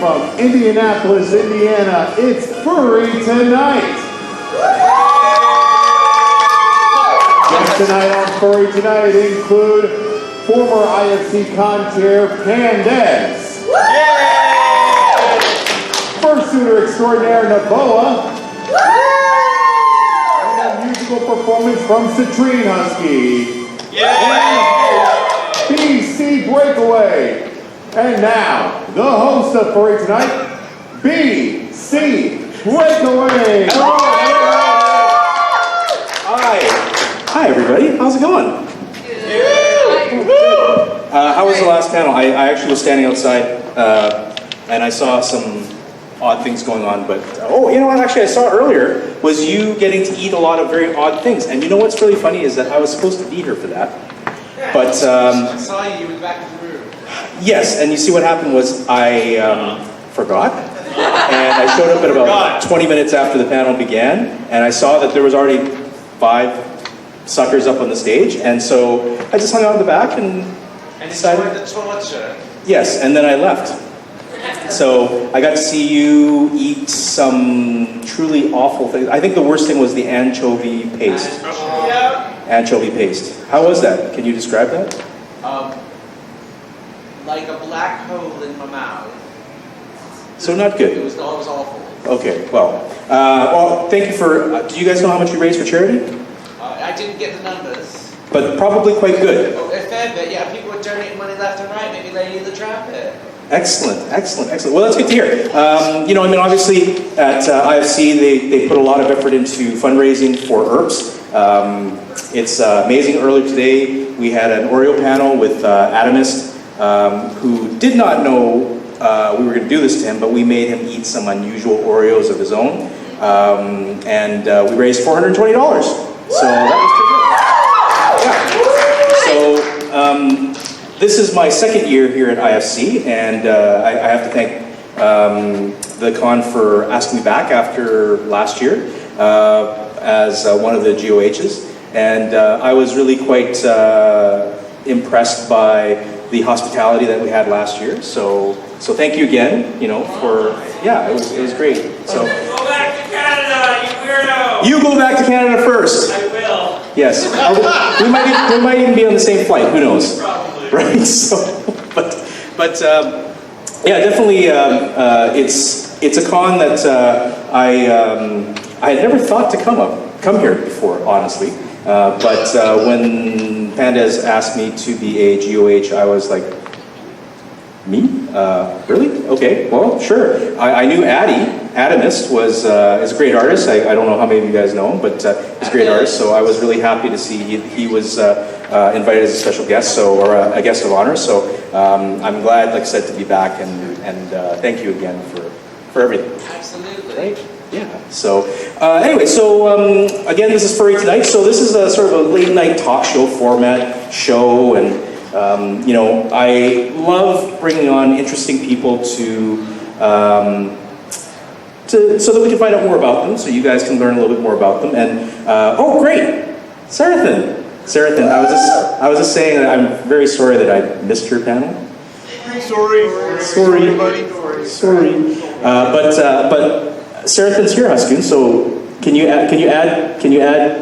from Indianapolis, Indiana, it's Furry Tonight. Guests tonight on Furry Tonight include former IFC con chair Pandez, fursuiter extraordinaire Naboa, and a musical performance from Citrine Husky, BC Breakaway. And now, the host of Furry Tonight, BC Breakaway. Hi everybody, how's it going? How was the last panel? I actually was standing outside and I saw some odd things going on, but you know what actually I saw earlier was you getting to eat a lot of very odd things. And you know what's really funny is that I was supposed to be here for that. But I saw you were back in the room. Yes, and you see what happened was I forgot. And I showed up at about 20 minutes after the panel began, and I saw that there was already 5 suckers up on the stage, and so I just hung out in the back and decided. Enjoyed the torture. Yes, and then I left. So I got to see you eat some truly awful things. I think the worst thing was the anchovy paste. Anchovy paste. How was that? Can you describe that? Like a black hole in my mouth. So not good. It was awful. Okay, well, thank you for, do you guys know how much you raised for charity? I didn't get the numbers. But probably quite good. A fair bit, yeah. People were donating money left and right, maybe Lady of the Trumpet. Excellent. Well, that's good to hear. You know, I mean, obviously at IFC, they put a lot of effort into fundraising for ERPs. It's amazing. Earlier today, we had an Oreo panel with Atomist, who did not know we were going to do this to him, but we made him eat some unusual Oreos of his own. And we raised $420. So that was pretty good. Yeah. So this is my second year here at IFC, and I have to thank the con for asking me back after last year as one of the GOHs. And I was really quite impressed by the hospitality that we had last year. So thank you again, you know, for, yeah, it was great. So go back to Canada, you weirdo! You go back to Canada first. I will. Yes. We might even be on the same flight, who knows? Probably. Right, so, but yeah, definitely it's a con that I had never thought to come here before, honestly. But when Pandez asked me to be a GOH, I was like, me? Really? Okay, well, sure. I knew Atomist is a great artist. I don't know how many of you guys know him, but he's a great artist, so I was really happy to see he was invited as a special guest, or a guest of honor, so I'm glad, like I said, to be back, and thank you again for everything. Absolutely. Right? Yeah. So anyway, so again, this is Furry Tonight. So this is a sort of a late night talk show format show, and you know, I love bringing on interesting people so that we can find out more about them, so you guys can learn a little bit more about them. And oh, great, Sarathan, I was just saying that I'm very sorry that I missed your panel. Sorry, but Sarathan's here, Huskun. So can you add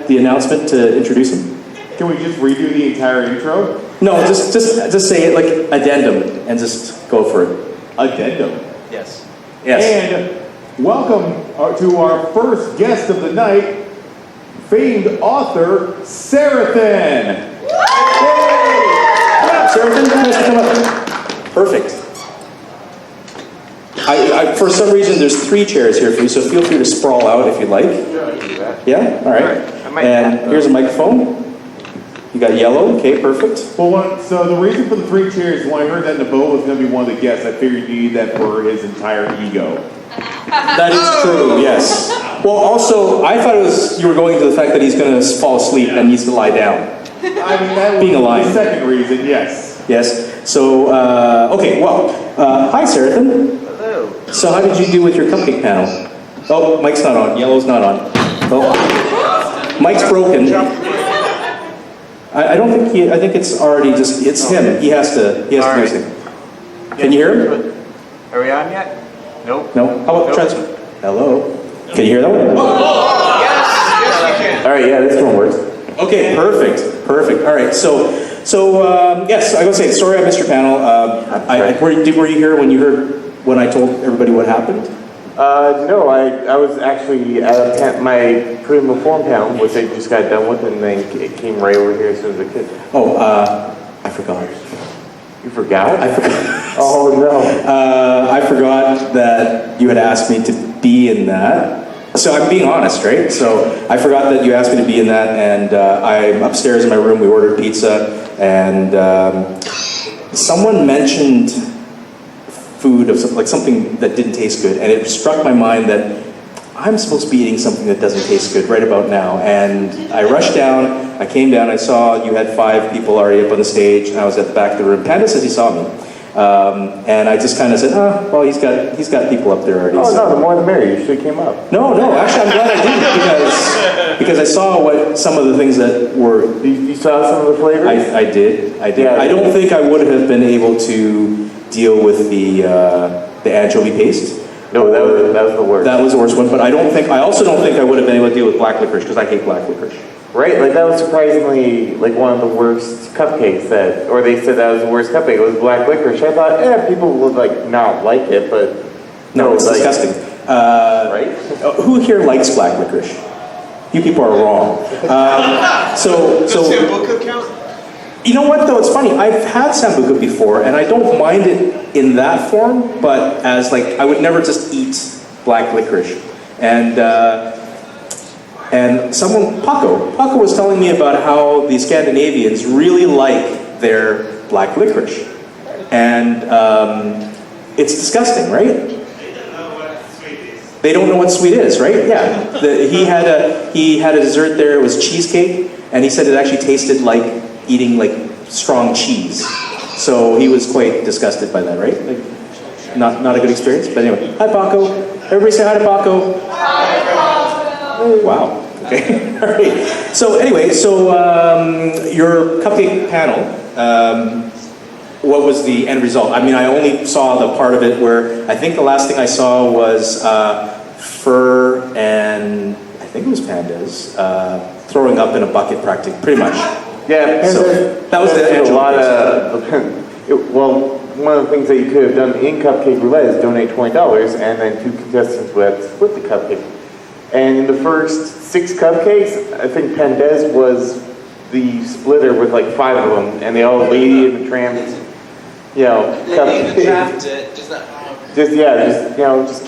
the announcement to introduce him? Can we just redo the entire intro? No, just say it like addendum and just go for it. Addendum. Yes. And welcome to our first guest of the night, famed author Sarathan. Yeah, Sarathan, nice to come up. Perfect. For some reason, there's 3 chairs here for you, so feel free to sprawl out if you'd like. Sure, I can do that. Yeah? All right. And here's a microphone. You got yellow. Okay, perfect. Well, so the reason for the 3 chairs, when I heard that Naboa was going to be one of the guests, I figured you need that for his entire ego. That is true, yes. Well, also, I thought you were going to the fact that he's going to fall asleep and needs to lie down. I mean, that was Being a lion. the second reason, yes. Yes. So, okay, well, hi, Sarathan. Hello. So how did you do with your cupcake panel? Oh, mic's not on. Yellow's not on. Oh. Mic's broken. I don't think I think it's already it's him. He has to do something. Can you hear him? Are we on yet? Nope. No? How about transfer? Hello? Can you hear that one? Yes, we can. All right, yeah, this one works. Okay, perfect. All right, so yes, I was saying, sorry I missed your panel. Were you here when I told everybody what happened? No, I was actually at my prelim reform panel, which I just got done with, and then it came right over here as soon as I could. Oh, I forgot. You forgot? I forgot. Oh, no. I forgot that you had asked me to be in that. So I'm being honest, right? So I forgot that you asked me to be in that, and I'm upstairs in my room. We ordered pizza, and someone mentioned food of something that didn't taste good, and it struck my mind that I'm supposed to be eating something that doesn't taste good right about now. And I rushed down. I came down. I saw you had 5 people already up on the stage, and I was at the back of the room. Panda says he saw me. And I just kind of said, well, he's got people up there already. Oh, so. no, the more the merrier. You should have came up. No, actually, I'm glad I didn't because I saw what some of the things that were. You saw some of the flavors? I did. Yeah, I don't think I would have been able to deal with the anchovy paste. No, that was the worst. That was the worst one, but I also don't think I would have been able to deal with black licorice because I hate black licorice. Right, like that was surprisingly like one of the worst cupcakes or they said that was the worst cupcake. It was black licorice. I thought, people would like not like it, but no, it's disgusting. Right? Who here likes black licorice? You people are wrong. So Sambuca count? you know what though? It's funny. I've had sambuca before, and I don't mind it in that form, but as I would never just eat black licorice. And someone, Paco was telling me about how the Scandinavians really like their black licorice. And it's disgusting, right? They don't know what sweet is. They don't know what sweet is, right? Yeah. He had a dessert there, it was cheesecake, and he said it actually tasted like eating strong cheese. So he was quite disgusted by that, right? Not a good experience, but anyway. Hi, Paco. Everybody say hi to Paco. Hi, Paco. Wow. Okay. All right. So anyway, your cupcake panel. What was the end result? I mean, I only saw the part of it where I think the last thing I saw was Fur and I think it was Pandas throwing up in a bucket, pretty much. Yeah, So that was the a actual lot of. Well, one of the things that you could have done in Cupcake Roulette is donate $20, and then 2 contestants would have to split the cupcake. And in the first 6 cupcakes, I think Pandez was the splitter with 5 of them, and they all lady in the trams. They need to draft it, just not. Just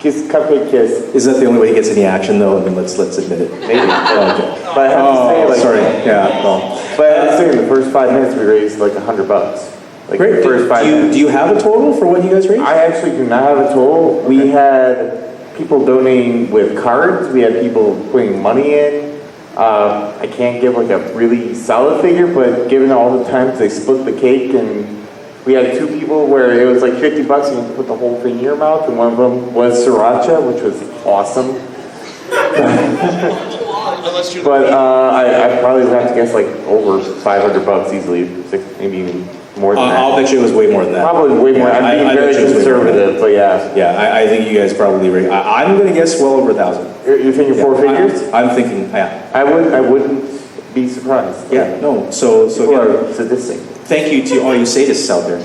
kiss cupcake kiss. Is that the only way he gets any action, though? I mean, let's admit it. Maybe. Okay. But I have to say, sorry. Yeah. Well. But I have to say, in the first 5 minutes, we raised $100. Great. The first 5 minutes. Do you have a total for what you guys raised? I actually do not have a total. We had people donating with cards. We had people putting money in. I can't give a really solid figure, but given all the times they split the cake, and we had 2 people where it was $50 and you put the whole thing in your mouth, and one of them was sriracha, which was awesome. But I probably would have to guess over $500 easily, maybe even more than that. I'll bet you it was way more than that. Probably way more. I'm being very conservative, but yeah. Yeah, I think you guys probably. I'm going to guess well over 1,000. You're thinking 4 figures? I'm thinking, yeah. I wouldn't be surprised. Yeah, no. So People are sadistic. thank you to all you sadists out there.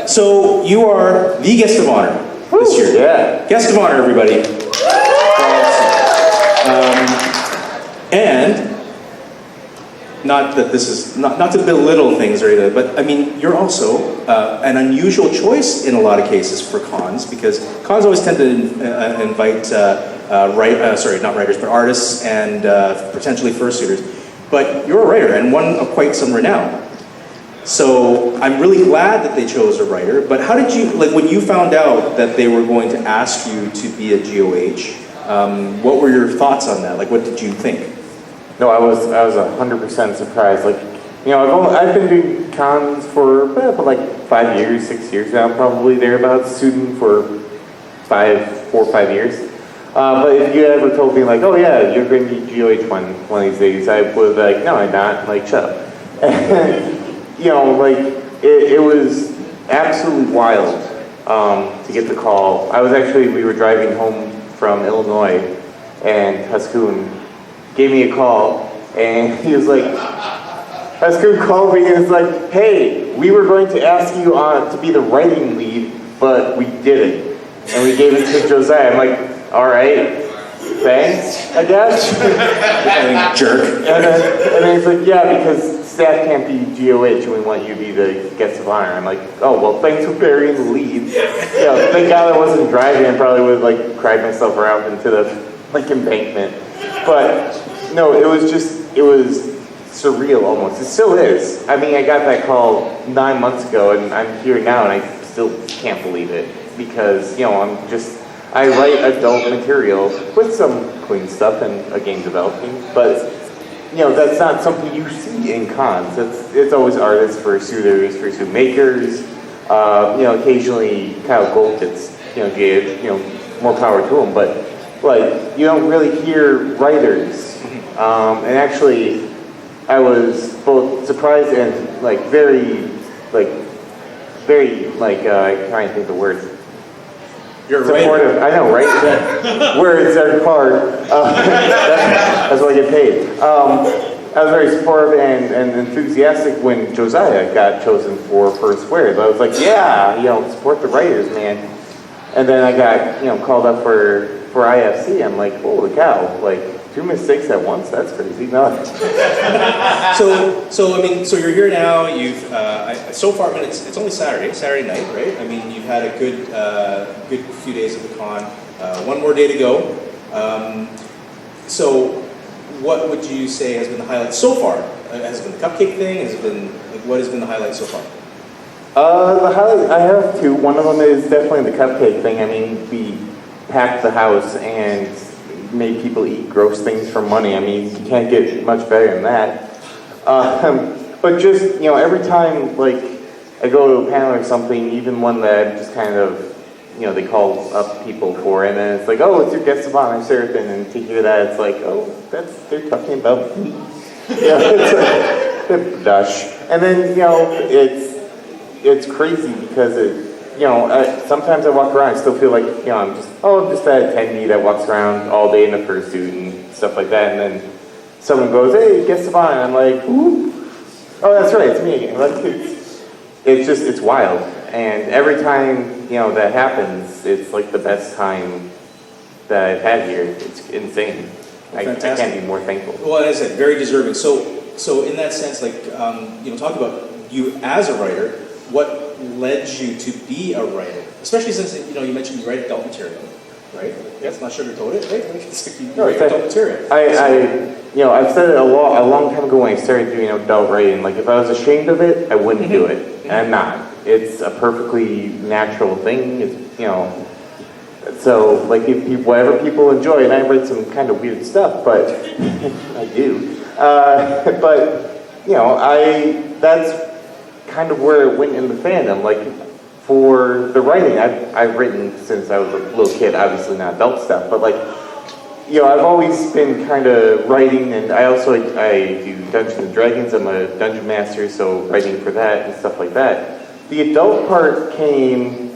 So you are the guest of honor this year. Yeah. Guest of honor, everybody. And not that this is not to belittle things or anything, but I mean you're also an unusual choice in a lot of cases for cons, because cons always tend to invite not writers, but artists and potentially fursuiters. But you're a writer and one of quite some renown. So I'm really glad that they chose a writer. But how did you when you found out that they were going to ask you to be a GOH? What were your thoughts on that? What did you think? No, I was 100% surprised. I've been doing cons for 5 years, 6 years now, probably thereabouts. Student for 4 or 5 years. But if you ever told me oh yeah, you're going to be GOH one of these days, I would be no, I'm not. Shut up. And, it was absolutely wild to get the call. We were driving home from Illinois, and Haskun gave me a call, and he was like, Haskun called me and was like, hey, we were going to ask you to be the writing lead, but we didn't. And we gave it to Josiah. I'm like, all right, thanks, I guess. Jerk. And then he's like, yeah, because staff can't be GOH and we want you to be the guest of honor. I'm like, oh, well, thanks for burying the lead. Thank God I wasn't driving. I probably would have cried myself around into the embankment. But no, it was surreal almost. It still is. I mean, I got that call 9 months ago and I'm here now and I still can't believe it because, I write adult material with some clean stuff and game developing, but that's not something you see in cons. It's always artists for suitors, for suit makers. Occasionally Kyle Gold gets more power to him, but you don't really hear writers. And actually, I was both surprised and very I can't think of the words. You're supportive. Right. I know, right? Words are hard. That's what I get paid. I was very supportive and enthusiastic when Josiah got chosen for First Words. I was like, yeah, support the writers, man. And then I got, called up for IFC. I'm like, holy cow, 2 mistakes at once? That's crazy. No. So you're here now. You've so far. I mean, it's only Saturday night, right? I mean, you've had a good few days of the con. One more day to go. So, what would you say has been the highlight so far? Has it been the cupcake thing? Has it been what has been the highlight so far? The highlight I have two. One of them is definitely the cupcake thing. I mean, we packed the house and made people eat gross things for money. I mean, you can't get much better than that. But just, every time, I go to a panel or something, even one that I'm just kind of, they call up people for, and then it's like, oh, it's your guest of honor, Seraphin, and to hear that, it's like, oh, they're talking about me. It's dush. And then, it's crazy because sometimes I walk around, I still feel like, I'm just that attendee that walks around all day in a fursuit and stuff like that, and then someone goes, hey, guest of honor, and I'm like, who? Oh, that's right, it's me again. It's wild, and every time, that happens, it's the best time that I've had here. It's insane. I can't be more thankful. Well, as I said, very deserving. So in that sense, talk about you as a writer, what led you to be a writer? Especially since, you mentioned you write adult material, right? That's not sugarcoat it, right? You write adult material. I've said it a long time ago when I started doing adult writing, if I was ashamed of it, I wouldn't do it. And I'm not. It's a perfectly natural thing. It's, so, if whatever people enjoy, and I write some kind of weird stuff, but I do. That's kind of where it went in the fandom. For the writing, I've written since I was a little kid, obviously not adult stuff, but I've always been kind of writing, and I do Dungeons and Dragons. I'm a dungeon master, so writing for that and stuff like that. The adult part came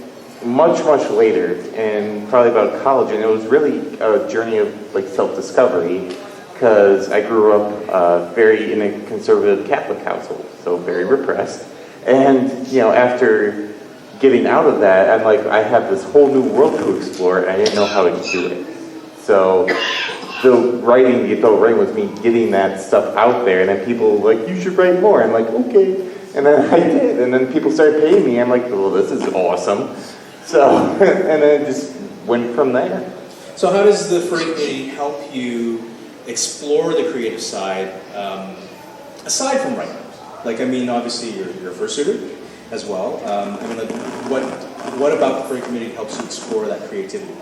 much, much later, and probably about college, and it was really a journey of self-discovery, because I grew up in a conservative Catholic household, so very repressed. And, after getting out of that, I'm I have this whole new world to explore, and I didn't know how to do it. So, the adult writing was me getting that stuff out there, and then people were you should write more. I'm okay. And then I did, and then people started paying me. I'm well, this is awesome. So, and then it just went from there. So how does the furry community help you explore the creative side, aside from writing? Obviously you're a fursuiter as well. What about the furry community helps you explore that creativity?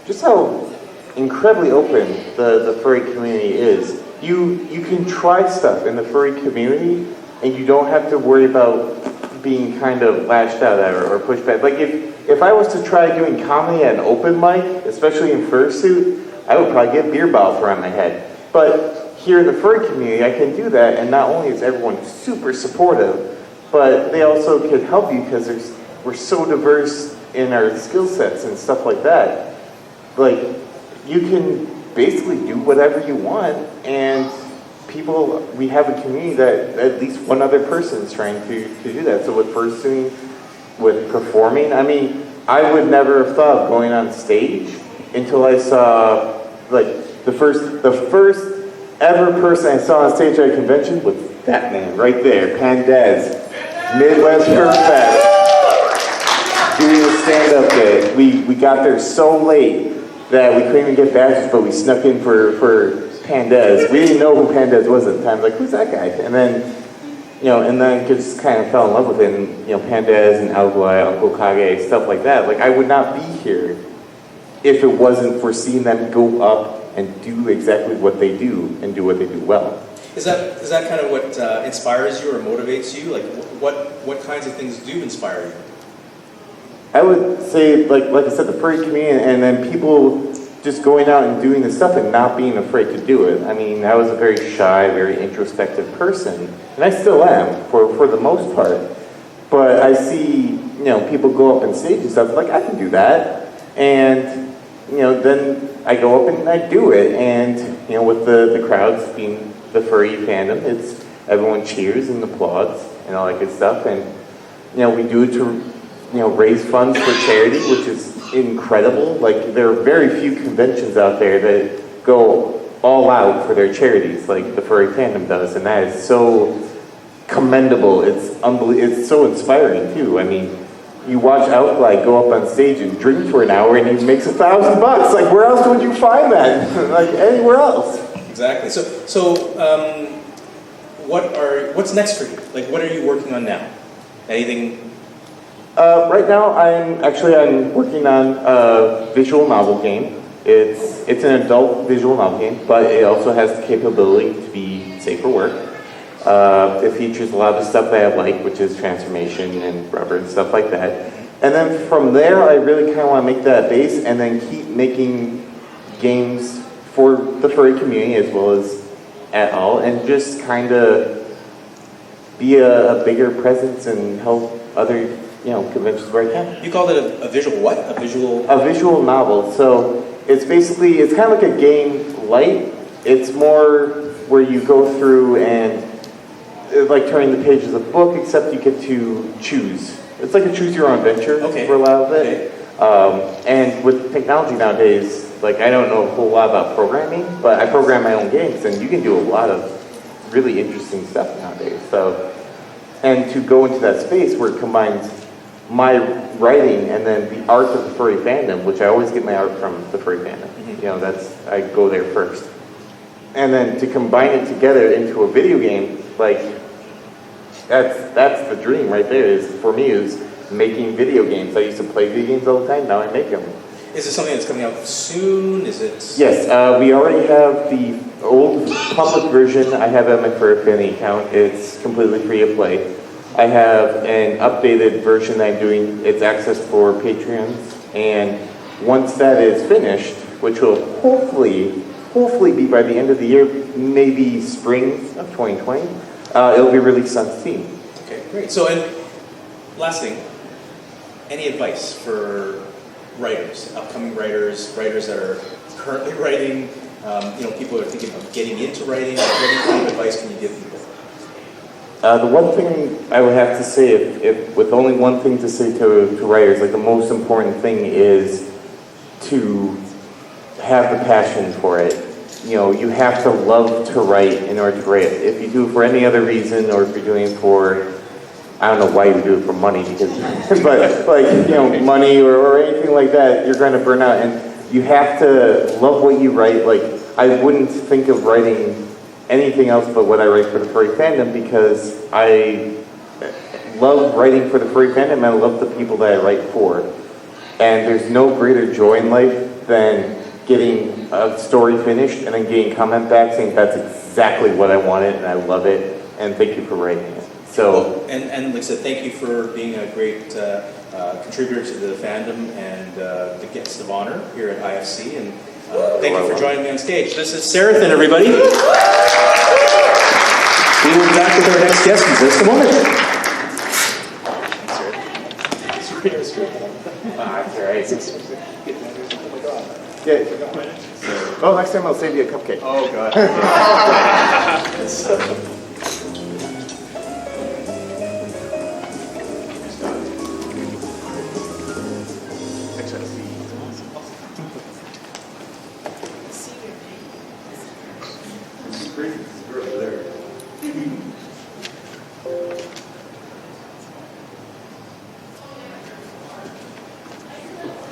Just how incredibly open the furry community is. You can try stuff in the furry community, and you don't have to worry about being kind of lashed out at or pushed back. If I was to try doing comedy at an open mic, especially in fursuit, I would probably get beer bottles around my head. But here in the furry community, I can do that, and not only is everyone super supportive, but they also can help you because we're so diverse in our skill sets and stuff like that. Like, you can basically do whatever you want, and we have a community that at least one other person is trying to do that. So with performing, I mean, I would never have thought of going on stage until I saw, like, the first ever person I saw on stage at a convention was that man right there, Pandez, Midwest Fur Fest, doing a stand-up bit. We got there so late that we couldn't even get badges, but we snuck in for Pandez. We didn't know who Pandez was at the time. Like, who's that guy? And then just kind of fell in love with it. And, Pandez and Alguay, Uncle Kage, stuff like that. Like, I would not be here if it wasn't for seeing them go up and do exactly what they do and do what they do well. Is that kind of what inspires you or motivates you? Like, what kinds of things do inspire you? I would say, like I said, the furry community, and then people just going out and doing this stuff and not being afraid to do it. I mean, I was a very shy, very introspective person, and I still am for the most part. But I see, people go up on stage and stuff, like, I can do that. And, then I go up and I do it. And, with the crowds being the furry fandom, it's everyone cheers and applauds and all that good stuff. And, we do it to, raise funds for charity, which is incredible. Like, there are very few conventions out there that go all out for their charities like the furry fandom does, and that is so commendable. It's unbelievable. It's so inspiring too. I mean, you watch Outfly go up on stage and drink for an hour, and he makes $1,000. Like, where else would you find that? Like, anywhere else. Exactly. So what's next for you? Like, what are you working on now? Anything? Right now, I'm working on a visual novel game. It's an adult visual novel game, but it also has the capability to be safe for work. It features a lot of the stuff that I like, which is transformation and rubber and stuff like that. And then from there, I really kind of want to make that a base and then keep making games for the furry community as well as at all, and just kind of be a bigger presence and help other conventions where I can. You called it a visual what? A visual novel. So it's kind of like a game light. It's more where you go through and like turning the pages of a book, except you get to choose. It's like a choose your own adventure for a lot of it. Okay. And with technology nowadays, like, I don't know a whole lot about programming, but I program my own games, and you can do a lot of really interesting stuff nowadays. So, and to go into that space where it combines my writing and then the art of the furry fandom, which I always get my art from the furry fandom. Mm-hmm. I go there first. And then to combine it together into a video game, like, that's the dream right there, for me, is making video games. I used to play video games all the time, now I make them. Is it something that's coming out soon? Is it? Yes, we already have the old public version. I have it on my Furry Affinity account. It's completely free to play. I have an updated version that I'm doing. It's access for Patreons. And once that is finished, which will hopefully be by the end of the year, maybe spring of 2020, it'll be released on Steam. Okay, great. So, and last thing, any advice for writers, upcoming writers that are currently writing, people are thinking of getting into writing? What kind of advice can you give people? The one thing I would have to say, if with only one thing to say to writers, like, the most important thing is to have the passion for it. You have to love to write in order to write it. If you do it for any other reason, or if you're doing it for, I don't know why you do it for money, because, but like, money or anything like that, you're going to burn out. And you have to love what you write. Like, I wouldn't think of writing anything else but what I write for the furry fandom, because I love writing for the furry fandom, and I love the people that I write for. And there's no greater joy in life than getting a story finished and then getting comment back saying that's exactly what I wanted and I love it, and thank you for writing it. So, and like I said, thank you for being a great contributor to the fandom and the guest of honor here at IFC, and thank you for joining me on stage. This is Seraphin, everybody. We will be back with our next guest in just a moment. That's all right. Yeah. Oh, next time I'll save you a cupcake. Oh, God.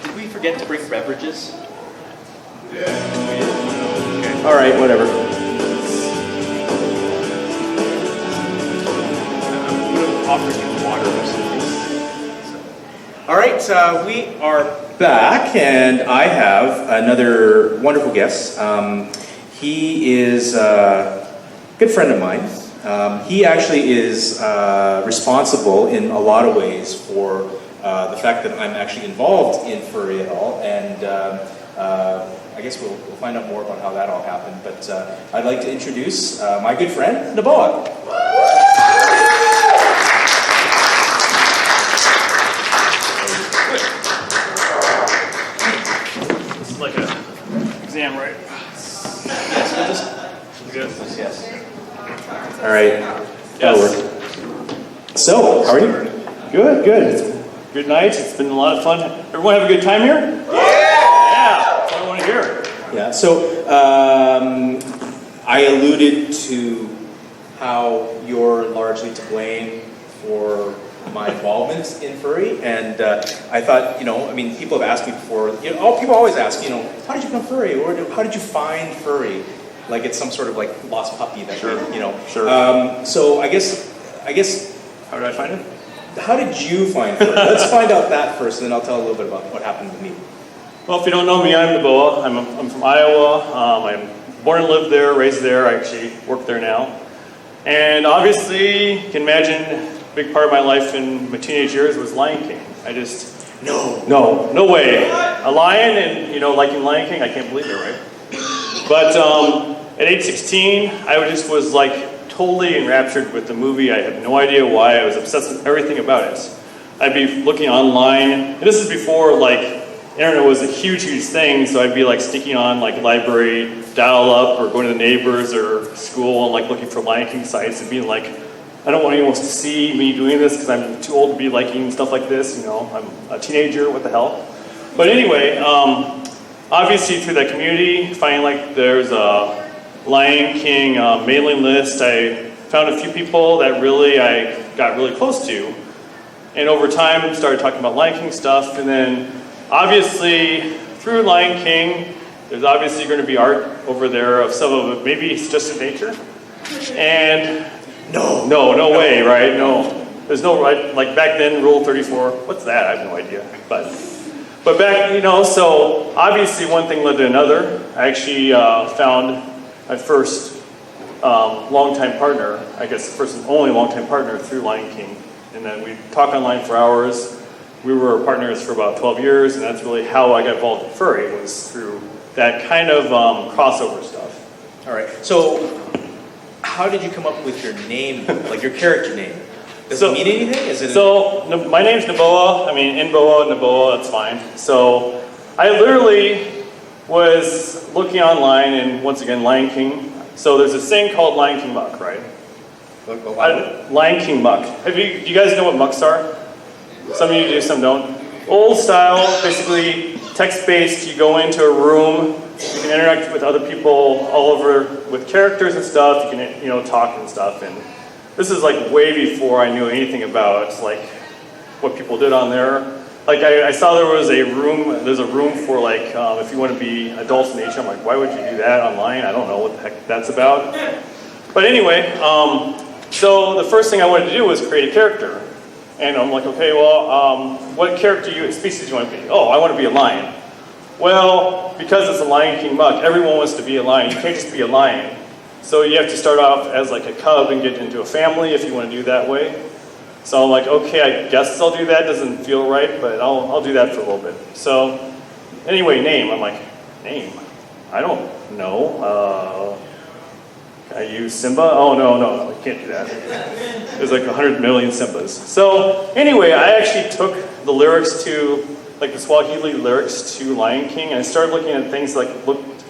Did we forget to bring beverages? All right, whatever. All right, we are back, and I have another wonderful guest. He is a good friend of mine. He actually is responsible in a lot of ways for the fact that I'm actually involved in Furry at all, and I guess we'll find out more about how that all happened. But I'd like to introduce my good friend, Naboa. This is like an exam, right? Yes. Yes. All right. That'll work. So, how are you? Good, good. It's a good night. It's been a lot of fun. Everyone have a good time here? Yeah, that's what I want to hear. Yeah, so I alluded to how you're largely to blame for my involvement in Furry, and I thought, people have asked me before, people always ask, how did you become Furry, or how did you find Furry? Like it's some sort of like lost puppy that, Sure. Sure. So I guess, How did I find it? how did you find Furry? Let's find out that first, and then I'll tell a little bit about what happened with me. Well, if you don't know me, I'm Naboa. I'm from Iowa. I'm born and lived there, raised there. I actually work there now. And obviously, you can imagine a big part of my life in my teenage years was Lion King. No way. A lion and, liking Lion King, I can't believe it, right? But at age 16, I just was like totally enraptured with the movie. I had no idea why. I was obsessed with everything about it. I'd be looking online, and this is before internet was a huge thing, so I'd be sneaking on library dial-up or going to the neighbors or school and looking for Lion King sites and being like, I don't want anyone else to see me doing this because I'm too old to be liking stuff like this, I'm a teenager, what the hell. But anyway, obviously through that community, finding there's a Lion King mailing list, I found a few people that I got really close to. And over time, started talking about Lion King stuff, and then obviously, through Lion King, there's obviously going to be art over there of some of it. Maybe it's just in nature. And no way, right? No. There's no, back then, Rule 34, what's that? I have no idea. But back, so obviously one thing led to another. I actually found my first longtime partner, I guess the first and only longtime partner through Lion King. And then we'd talk online for hours. We were partners for about 12 years, and that's really how I got involved in Furry, was through that kind of crossover stuff. All right. So, how did you come up with your name, your character name? Does it mean anything? My name's Naboa. Naboa, it's fine. So, I literally was looking online, and once again, Lion King. So, there's this thing called Lion King muck, right? Lion King muck. Do you guys know what mucks are? Some of you do, some don't. Old style, basically text-based. You go into a room, you can interact with other people all over with characters and stuff. You can, talk and stuff. And this is way before I knew anything about what people did on there. I saw there's a room for if you want to be adults in age. I'm like, why would you do that online? I don't know what the heck that's about. But anyway, so the first thing I wanted to do was create a character. And I'm like, okay, well, what species do you want to be? Oh, I want to be a lion. Well, because it's a Lion King muck, everyone wants to be a lion. You can't just be a lion. So you have to start off as a cub and get into a family if you want to do that way. So I'm like, okay, I guess I'll do that. Doesn't feel right, but I'll do that for a little bit. So anyway, name. I'm like, name? I don't know. Can I use Simba? Oh, no, you can't do that. There's 100 million Simbas. So anyway, I actually took the lyrics to like the Swahili lyrics to Lion King, and I started looking at things like looked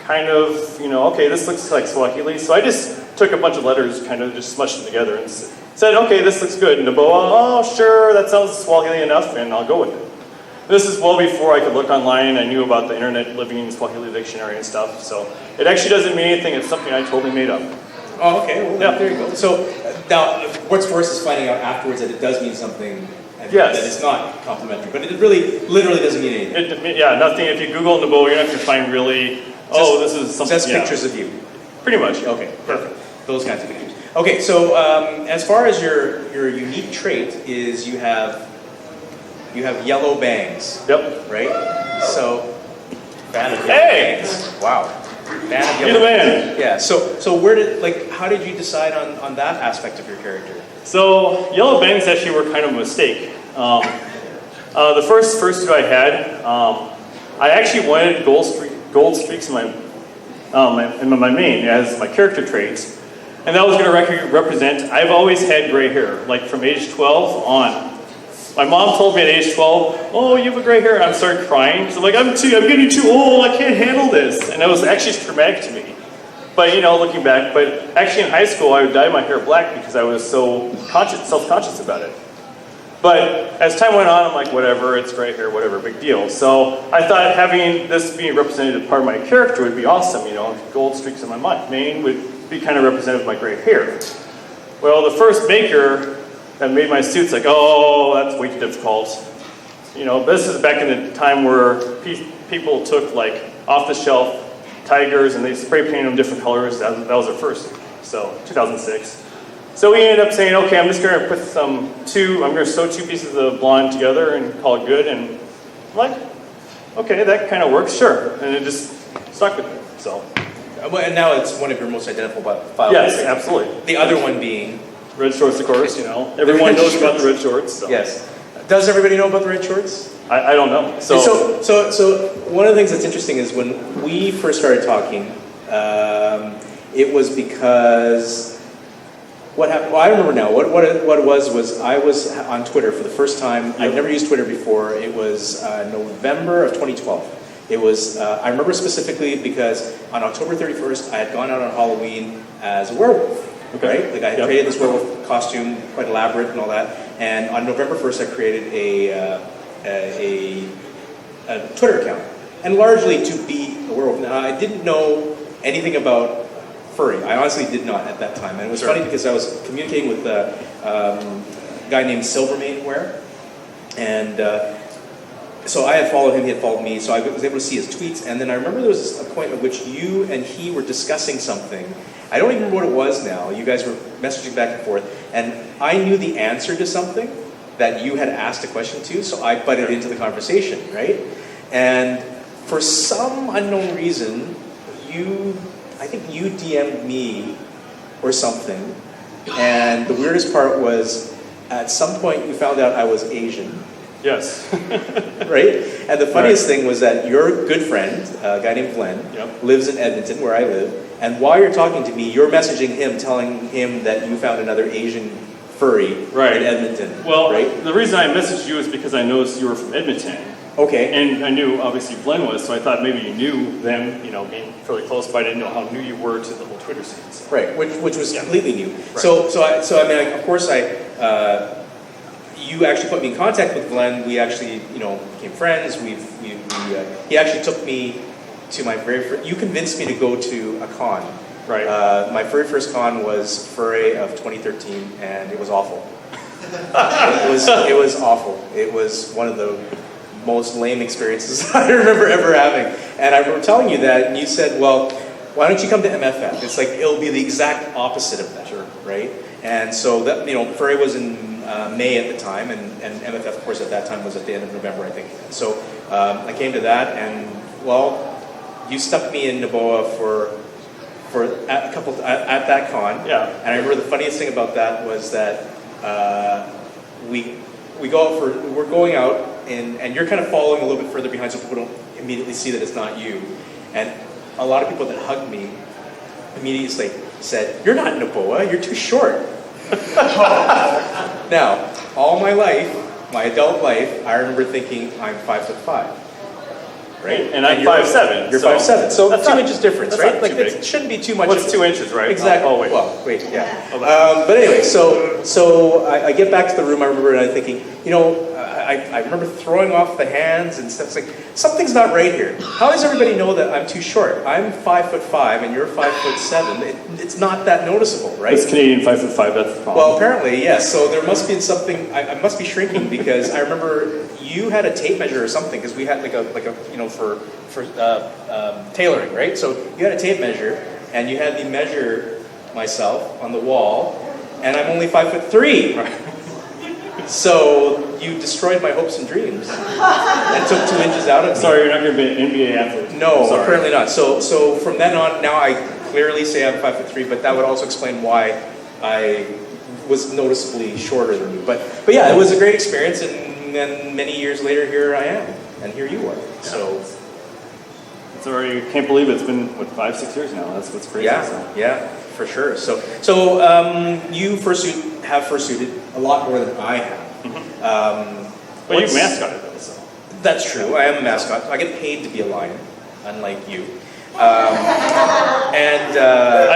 kind of, okay, this looks like Swahili. So I just took a bunch of letters, kind of just smushed them together and said, okay, this looks good. And Naboa, oh, sure, that sounds Swahili enough, and I'll go with it. This is well before I could look online. I knew about the internet living Swahili dictionary and stuff. So it actually doesn't mean anything. It's something I totally made up. Oh, okay. Well, Yeah. there you go. So now, what's worse is finding out afterwards that it does mean something and Yes. that it's not complimentary. But it really, literally doesn't mean anything. Yeah, nothing. If you Google Naboa, you're not going to find really, this is something. Just pictures of you. Pretty much. Okay, perfect. Those kinds of pictures. Okay, so as far as your unique trait is you have yellow bangs. Yep. Right? So, fan of yellow Hey! bangs. Wow. Fan of You're yellow the man. Yeah, so how did you decide on that aspect of your character? So yellow bangs actually were kind of a mistake. The first two I had, I actually wanted gold streaks in my mane as my character traits, and that was going to represent. I've always had gray hair, like from age 12 on. My mom told me at age 12, "Oh, you have a gray hair." I started crying. So I'm getting too old. I can't handle this, and it was actually traumatic to me. But looking back, but actually in high school I would dye my hair black because I was so self-conscious about it. But as time went on, I'm like, whatever, it's gray hair, whatever, big deal. So I thought having this being represented as part of my character would be awesome. Gold streaks in my mane would be kind of representative of my gray hair. Well, the first maker that made my suits like, oh, that's way too difficult. This is back in the time where people took like off-the-shelf tigers and they spray painted them different colors. That was their first, so 2006. So we ended up saying, okay, I'm just going to put I'm going to sew two pieces of blonde together and call it good. And I'm like, okay, that kind of works, sure. And it just stuck with me, so. And now it's one of your most identifiable files. Yes, absolutely. The other one being? Red shorts, of course, Everyone knows about the red shorts. So. Yes. Does everybody know about the red shorts? I don't know. So one of the things that's interesting is when we first started talking, it was because what happened. Well, I remember now. What it was I was on Twitter for the first time. I'd never used Twitter before. It was November of 2012. It was. I remember specifically because on October 31st, I had gone out on Halloween as a werewolf. Okay. Right? Like I had created this werewolf costume, quite elaborate and all that. And on November 1st, I created a Twitter account, and largely to be a werewolf. Now, I didn't know anything about furry. I honestly did not at that time, and it was funny because I was communicating with a guy named Silvermaneware, and so I had followed him, he had followed me, so I was able to see his tweets, and then I remember there was a point at which you and he were discussing something. I don't even remember what it was now. You guys were messaging back and forth, and I knew the answer to something that you had asked a question to, so I butted into the conversation, right? And for some unknown reason, I think you DM'd me or something, and the weirdest part was, at some point you found out I was Asian. Yes. Right? And the funniest thing was that your good friend, a guy named Glenn, lives in Edmonton, where I live, and while you're talking to me, you're messaging him, telling him that you found another Asian furry in Edmonton. Well, right? the reason I messaged you is because I noticed you were from Edmonton. Okay. And I knew, obviously, Glenn was, so I thought maybe you knew them, being fairly close, but I didn't know how new you were to the whole Twitter scene. So. Right, which was completely new. Right. So I mean, of course, you actually put me in contact with Glenn. We actually, became friends. He actually took me to my very first. You convinced me to go to a con. Right. My very first con was Furry of 2013, and it was awful. It was awful. It was one of the most lame experiences I remember ever having. And I remember telling you that, and you said, "Well, why don't you come to MFF? It's like it'll be the exact opposite of that, right?" And so that Furry was in May at the time, and MFF, of course, at that time was at the end of November, I think. So I came to that, and you stuck me in Naboa for at that con. Yeah. And I remember the funniest thing about that was that we're going out, and you're kind of following a little bit further behind, so people don't immediately see that it's not you. And a lot of people that hugged me immediately said, "You're not Naboa, you're too short." Now, all my life, my adult life, I remember thinking I'm 5'5". Right? And I'm you're 5'7". You're so 5'7". So that's 2 not- inches difference, that's right? not Like too big. it shouldn't be too much. What's 2 inches, right? Exactly. Oh, wait. Well, wait, yeah. But anyway, so I get back to the room. I remember and I'm thinking, I remember throwing off the hands and stuff. It's like something's not right here. How does everybody know that I'm too short? I'm 5'5" and you're 5'7". It's not that noticeable, right? It's Canadian 5'5". That's the problem. Well, apparently, yes. So there must be something. I must be shrinking because I remember you had a tape measure or something because we had like a for tailoring, right? So you had a tape measure and you had me measure myself on the wall, and I'm only 5'3". So you destroyed my hopes and dreams and took 2 inches out of me. Sorry, you're not going to be an NBA athlete. No, Sorry. apparently not. So from then on, now I clearly say I'm 5'3", but that would also explain why I was noticeably shorter than you. But yeah, it was a great experience, and then many years later, here I am, and here you are. So It's already, can't believe it's been, 5-6 years now. That's what's crazy. So. yeah, for sure. So you have fursuited a lot more than I have. But you've mascotted though, so. That's true. I am a mascot. I get paid to be a lion, unlike you. I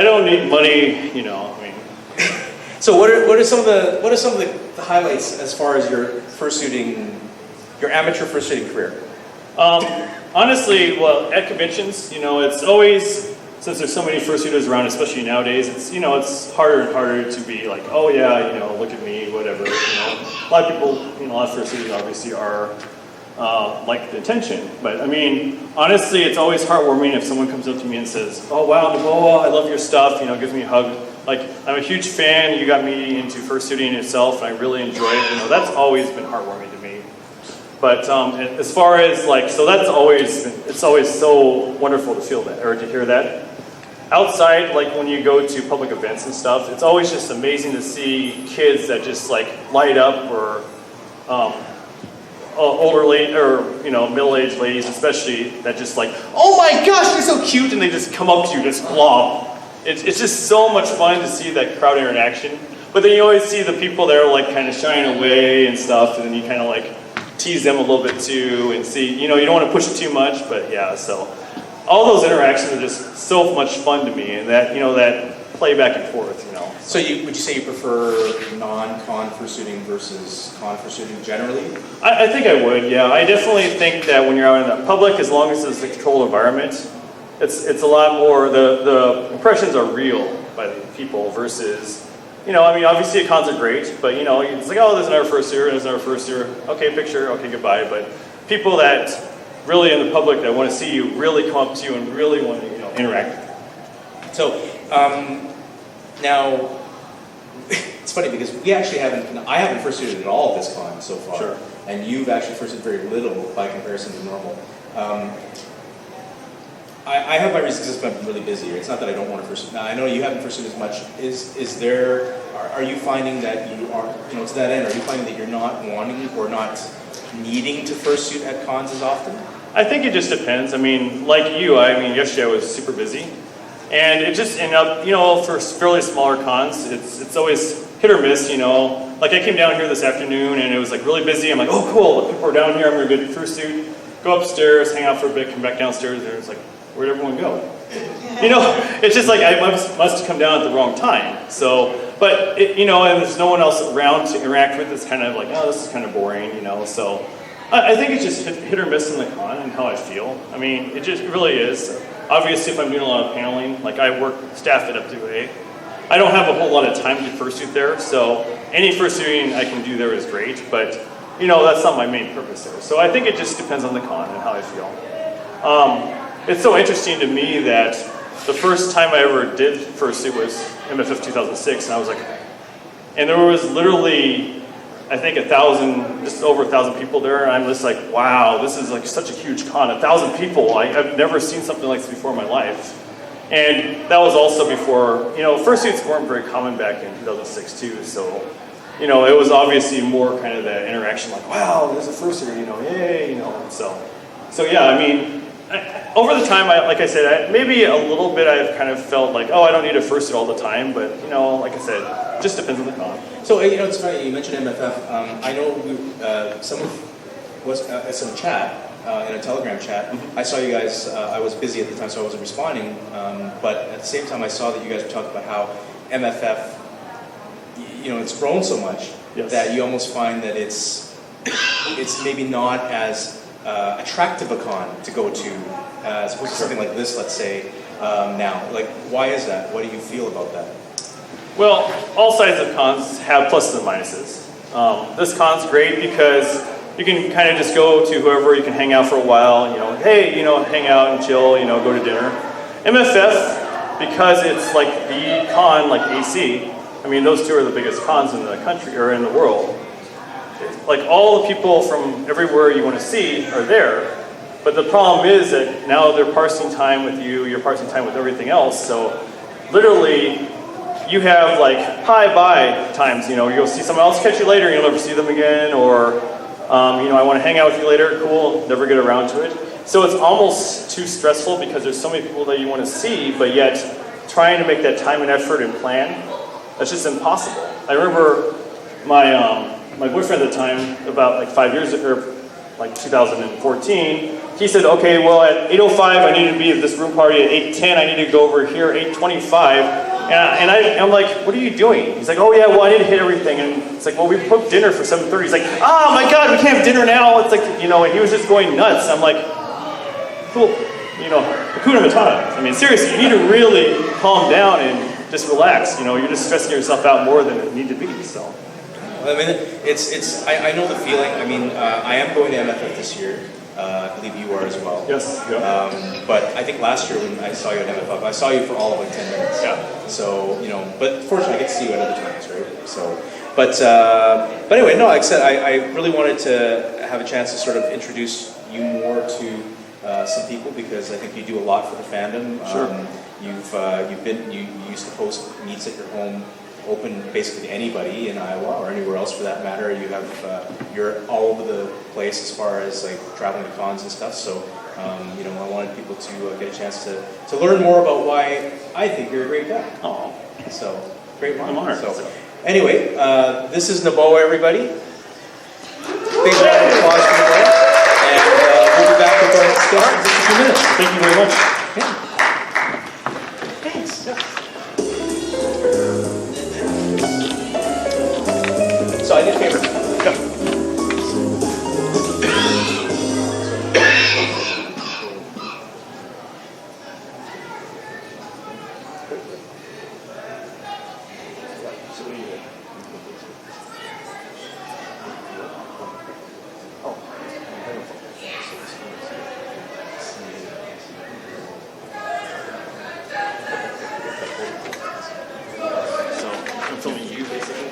don't need money, I mean. So what are some of the highlights as far as your amateur fursuiting career? Honestly, well, at conventions, it's always, since there's so many fursuiters around, especially nowadays, it's harder and harder to be like, oh yeah, look at me, whatever. A lot of people, a lot of fursuiters obviously are like the attention. But I mean, honestly, it's always heartwarming if someone comes up to me and says, oh wow, Nicole, I love your stuff, gives me a hug. Like, I'm a huge fan, you got me into fursuiting yourself, and I really enjoy it. That's always been heartwarming to me. But as far as so that's always been, it's always so wonderful to feel that, or to hear that. Outside, like when you go to public events and stuff, it's always just amazing to see kids that just light up, or older or middle-aged ladies especially, that just oh my gosh, you're so cute, and they just come up to you just glom. It's just so much fun to see that crowd interaction. But then you always see the people that are kind of shying away and stuff, and then you kind of tease them a little bit too, and see, you don't want to push it too much, but yeah, so all those interactions are just so much fun to me, and that, that play back and forth, So would you say you prefer non-con fursuiting versus con fursuiting generally? I think I would, yeah. I definitely think that when you're out in the public, as long as it's a controlled environment, it's a lot more, the impressions are real by the people versus, obviously cons are great, but it's like, oh, there's another fursuiter, okay, picture, okay, goodbye. But people that really in the public that want to see you really come up to you and really want to, interact with you. So, now, it's funny because I haven't fursuited at all this con so far. Sure. And you've actually fursuited very little by comparison to normal. I have my reasons because I'm really busy. It's not that I don't want to fursuit. Now, I know you haven't fursuited as much. Are you finding that you are, to that end, are you finding that you're not wanting or not needing to fursuit at cons as often? I think it just depends. I mean, like you, yesterday I was super busy. And it just ended up, for fairly smaller cons, it's always hit or miss, Like I came down here this afternoon and it was really busy. I'm like, oh cool, people are down here, I'm going to get a fursuit, go upstairs, hang out for a bit, come back downstairs, and it's like, where'd everyone go? It's just I must come down at the wrong time. So, but, and there's no one else around to interact with. It's kind of oh, this is kind of boring, So, I think it's just hit or miss in the con and how I feel. I mean, it really is. Obviously, if I'm doing a lot of paneling, I work staff at WA, I don't have a whole lot of time to fursuit there, so any fursuiting I can do there is great, but, that's not my main purpose there. So I think it just depends on the con and how I feel. It's so interesting to me that the first time I ever did fursuit was MFF 2006, and I was and there was literally, I think just over 1,000 people there, and I'm just wow, this is such a huge con, 1,000 people. I've never seen something like this before in my life. And that was also before, fursuits weren't very common back in 2006 too, so, it was obviously more kind of the interaction wow, there's a fursuit, yay, so yeah, over the time, like I said, maybe a little bit I've kind of felt like, oh, I don't need to first it all the time, but like I said, just depends on the con. So it's funny you mentioned MFF. I know some of was some chat in a Telegram chat. I saw you guys. I was busy at the time, so I wasn't responding. But at the same time, I saw that you guys were talking about how MFF, it's grown so much that you almost find that it's maybe not as attractive a con to go to as opposed to something like this, let's say, now. Like, why is that? What do you feel about that? Well, all sides of cons have pluses and minuses. This con's great because you can kind of just go to whoever, you can hang out for a while, hey, hang out and chill, go to dinner. MFF, because it's like the con, like AC, I mean, those two are the biggest cons in the country, or in the world. Like, all the people from everywhere you want to see are there, but the problem is that now they're parsing time with you, you're parsing time with everything else, so literally, you have like hi bye times. You'll see someone else, catch you later, and you'll never see them again. Or I want to hang out with you later. Cool, never get around to it. So it's almost too stressful because there's so many people that you want to see, but yet trying to make that time and effort and plan, that's just impossible. I remember my boyfriend at the time, about like 5 years ago, like 2014. He said, okay, well at 8:05 I need to be at this room party. At 8:10 I need to go over here. 8:25. And I'm like, what are you doing? He's like, oh yeah, well I need to hit everything. And it's like, well we booked dinner for 7:30. He's like, oh my God, we can't have dinner now. It's like, and he was just going nuts. I'm like, cool, Hakuna Matata. I mean, seriously, you need to really calm down and just relax. You're just stressing yourself out more than it need to be. So. I mean, I know the feeling. I mean, I am going to MFF this year. I believe you are as well. Yes. Yeah. But I think last year when I saw you at MFF, I saw you for all of like 10 minutes. Yeah. So, but fortunately I get to see you at other times, right? So, but anyway, no, like I said, I really wanted to have a chance to sort of introduce you more to some people because I think you do a lot for the fandom. Sure. You used to post meets at your home, open basically to anybody in Iowa or anywhere else for that matter. You have you're all over the place as far as like traveling to cons and stuff. So I wanted people to get a chance to learn more about why I think you're a great guy. Oh, so great line. I'm honored. So anyway, this is Naboa, everybody. Big round of applause for Naboa, and we'll be back with our next guest in just a few minutes. thank you very much. Yeah. Thanks. So I did a favor. So I'm filming you basically.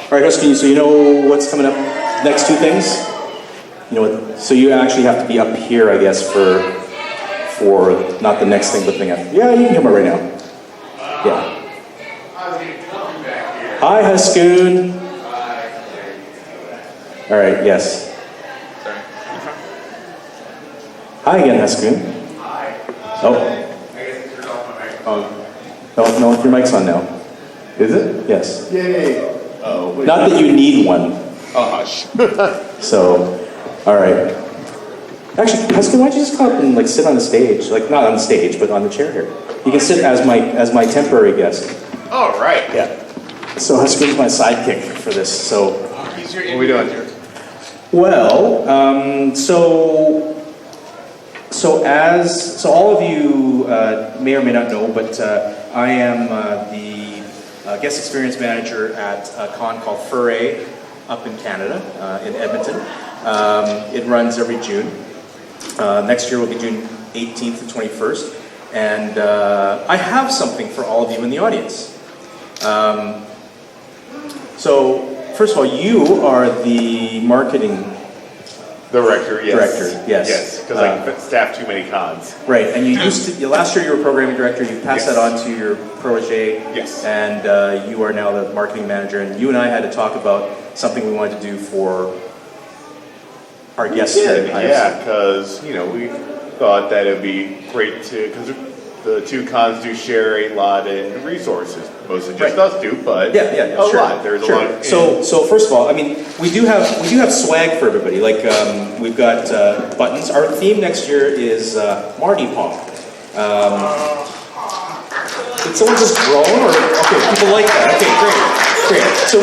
All right, Husky, so you know what's coming up next two things? You know what? So you actually have to be up here, I guess, for not the next thing, but the thing after. Yeah, you can come right now. Yeah. Hi, Huskoon. All right, yes. Hi again, Huskoon. Oh. No, your mic's on now. Is it? Yes. Yay. Oh, wait. Not that you need one. Oh, hush. So, all right. Actually, Husker, why don't you just come up and like sit on the stage? Like not on the stage, but on the chair here. You can sit as my temporary guest. All right. Yeah. So Husker's my sidekick for this. So He's your What are we doing? well, so all of you may or may not know, but I am the guest experience manager at a con called Furry up in Canada, in Edmonton. It runs every June. Next year will be June 18th to 21st. And I have something for all of you in the audience. So, first of all, you are the marketing Director, yes. Director, yes. Yes, because I staff too many cons. right, and you used to, last year you were programming director, you passed Yes. that on to your protege. Yes. And you are now the marketing manager, and you and I had to talk about something we wanted to do for our guests here at IFC. Yeah, because, we thought that it would be great to, because the two cons do share a lot in resources. Mostly just us do, but Yeah, a sure. lot. There's sure. a lot. So first of all, I mean, we do have swag for everybody. Like we've got buttons. Our theme next year is Marty Paw. Did someone just groan? Or okay, people like that. Okay, great. So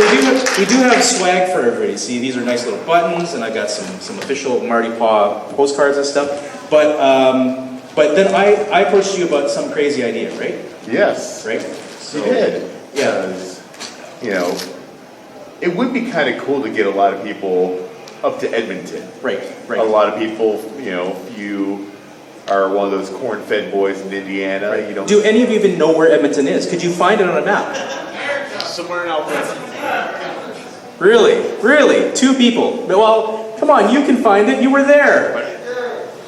we do have swag for everybody. See, these are nice little buttons, and I got some official Marty Paw postcards and stuff. But then I approached you about some crazy idea, right? Yes. Right. You did. Yeah. Because, it would be kind of cool to get a lot of people up to Edmonton. Right. A lot of people, you are one of those corn-fed boys in Indiana. Right. You don't. Do any of you even know where Edmonton is? Could you find it on a map? somewhere in Alberta. Really? Two people. Well, come on, you can find it. You were there.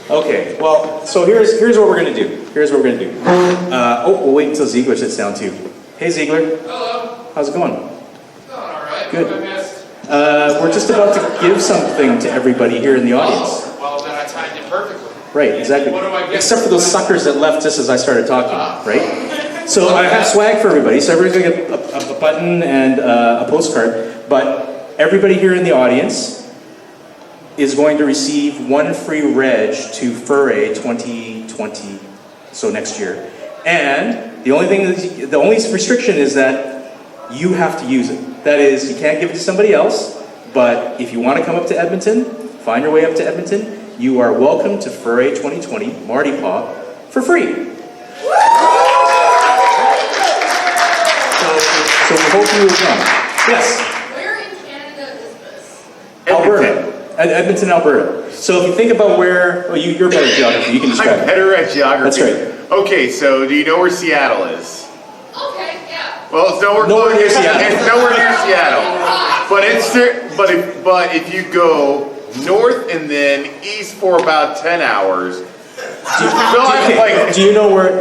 Okay, well, so here's what we're going to do. We'll wait until Ziegler sits down too. Hey, Ziegler. Hello. How's it going? Going all right. Good. What have I missed? We're just about to give something to everybody here in the audience. Oh, well, then I timed it perfectly. Right, exactly. What do I get? Except for those suckers that left just as I started talking, right? So I have swag for everybody. So everybody's going to get a button and a postcard. But everybody here in the audience is going to receive one free reg to Furry 2020, so next year. And the only restriction is that you have to use it. That is, you can't give it to somebody else, but if you want to come up to Edmonton, find your way up to Edmonton, you are welcome to Furry 2020 Marty Paw for free. So we hope you will come. Yes? Where in Canada is this? Alberta. Edmonton, Alberta. So if you think about where, well, you're better at geography, you can describe I'm it. better at geography. That's right. Okay, so do you know where Seattle is? Okay, yeah. Well, it's nowhere Nowhere near it's, Seattle. It's nowhere near Seattle. But if you go north and then east for about 10 hours, Do you know where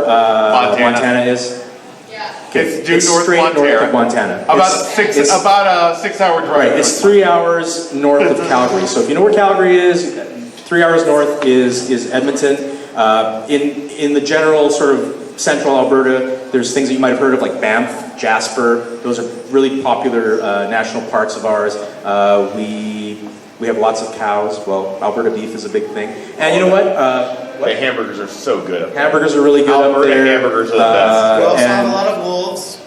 Montana is? Yeah. it's due It's north straight north Montana. of Montana. About It's- a 6 hour drive. Right, it's 3 hours north of Calgary. So if you know where Calgary is, 3 hours north is Edmonton. In the general sort of central Alberta, there's things that you might have heard of like Banff, Jasper. Those are really popular national parks of ours. We have lots of cows. Well, Alberta beef is a big thing. And you know what? The hamburgers are so good up there. Hamburgers are really good Alberta up there. hamburgers are the best. We also have and- a lot of wolves.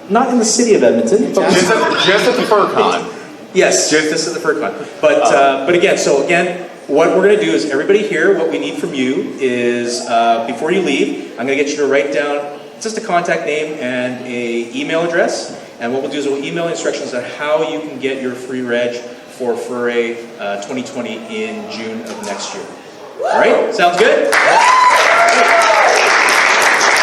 Not in the city of Edmonton. But Just at the FurCon. yes, just at the FurCon. But again, what we're going to do is everybody here, what we need from you is before you leave, I'm going to get you to write down just a contact name and a email address. And what we'll do is we'll email instructions on how you can get your free reg for Furry 2020 in June of next year. All right, sounds good?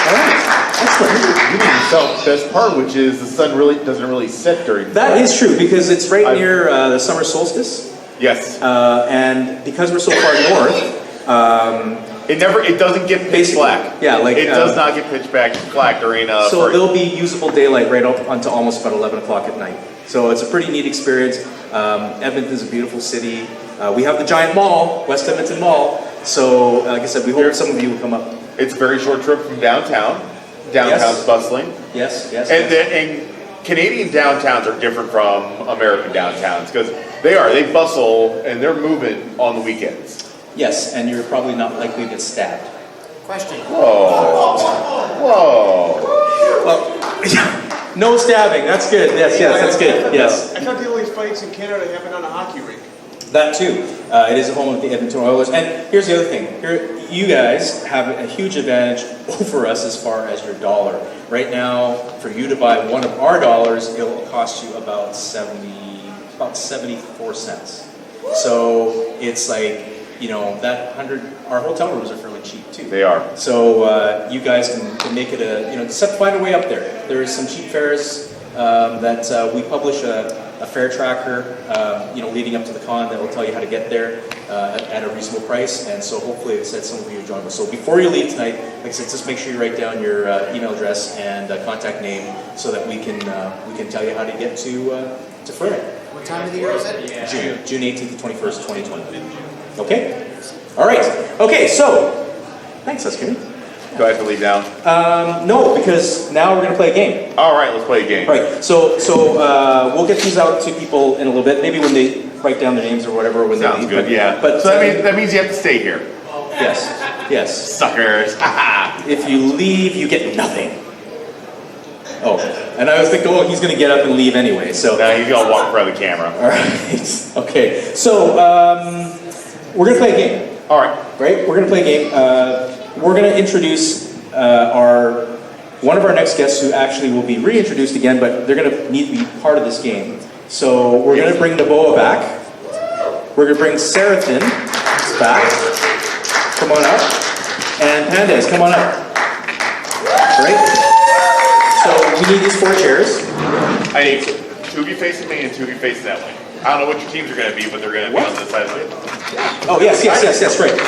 All right, excellent. You need to sell the best part, which is the sun doesn't really set during. That is true because it's right near the summer solstice. Yes. And because we're so far north, It doesn't get pitch black. Yeah, like it does not get pitch black during. So there'll be usable daylight right up until almost about 11 o'clock at night. So it's a pretty neat experience. Edmonton is a beautiful city. We have the giant mall, West Edmonton Mall. So like I said, we hope some of you will come up. It's a very short trip from downtown. Downtown's bustling. Yes. And Canadian downtowns are different from American downtowns because they bustle and they're moving on the weekends. Yes, and you're probably not likely to get stabbed. Question. Whoa. Well, No stabbing. That's good. Yes, that's good. Yes. I thought the only fights in Canada happened on a hockey rink. That too. It is a home of the Edmonton Oilers. And here's the other thing. You guys have a huge advantage over us as far as your dollar. Right now, for you to buy one of our dollars, it will cost you about 74 cents. So it's like, that 100, our hotel rooms are fairly cheap too. They are. So you guys can make it find a way up there. There's some cheap fares that we publish a fare tracker, leading up to the con that will tell you how to get there at a reasonable price. And so hopefully it said some of you join us. So before you leave tonight, like I said, just make sure you write down your email address and contact name so that we can tell you how to get to Furry. What time of the year is it? June 18th to 21st, 2020. Okay? All right. Okay, so thanks, Huskini. Do I have to leave now? No, because now we're going to play a game. All right, let's play a game. Right. So we'll get these out to people in a little bit. Maybe when they write down their names or whatever when Sounds they leave. good. Yeah. But So that means you have to stay here. yes. Suckers. If you leave, you get nothing. Oh, and I was thinking, he's going to get up and leave anyway. So Now he's gonna walk in front of the camera. all right. Okay. So we're going to play a game. All right. Right? We're going to play a game. We're going to introduce one of our next guests who actually will be reintroduced again, but they're going to need to be part of this game. So we're going to bring Naboa back. We're going to bring Seraphin back. Come on up. And Pandas, come on up. Right? So we need these 4 chairs. I need 2 of you facing me and 2 of you facing that way. I don't know what your teams are going to be, but they're going to be on this side of it. Oh, yes, right.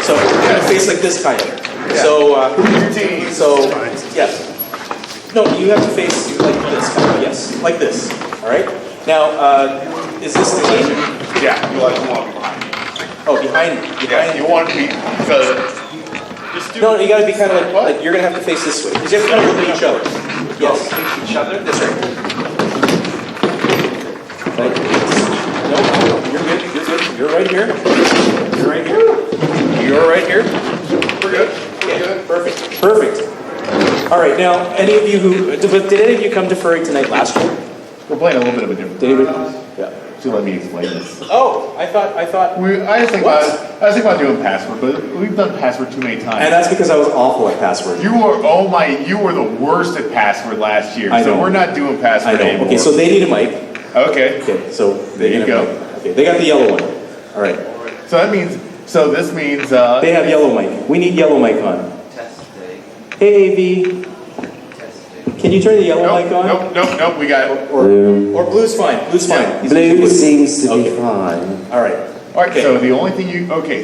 So we're going to face like this kind of. Yeah. So, Your team. yes. No, you have to face like this kind of, yes. Like this. All right? Now, is this the game? Yeah, you want to be behind me. Oh, behind. Yeah, you want to be, because just do No, you got to be kind of like you're going to have to face this way. Because you have to kind of look at each other. Yes. face each other. That's right. Right. No, you're good. You're right here. You're right here. You're right here. We're good. Okay, perfect. All right, now, any of you did any of you come to Furry Tonight last year? We're playing a little bit of a different. Did anybody? Yeah. So let me explain this. Oh, I thought. I was thinking about doing password, but we've done password too many times. And that's because I was awful at password. You were the worst at password last year. I know. So we're not doing password anymore. Okay, so they need a mic. Okay. Okay, so There you go. Okay, they got the yellow one. All right. So this means They have yellow mic. We need yellow mic on. Testing. Hey, AV. Can you turn the yellow mic on? Nope. We got it. Or blue's fine. Blue's fine. Yeah. Blue seems to be fine. All right. All right. So the only thing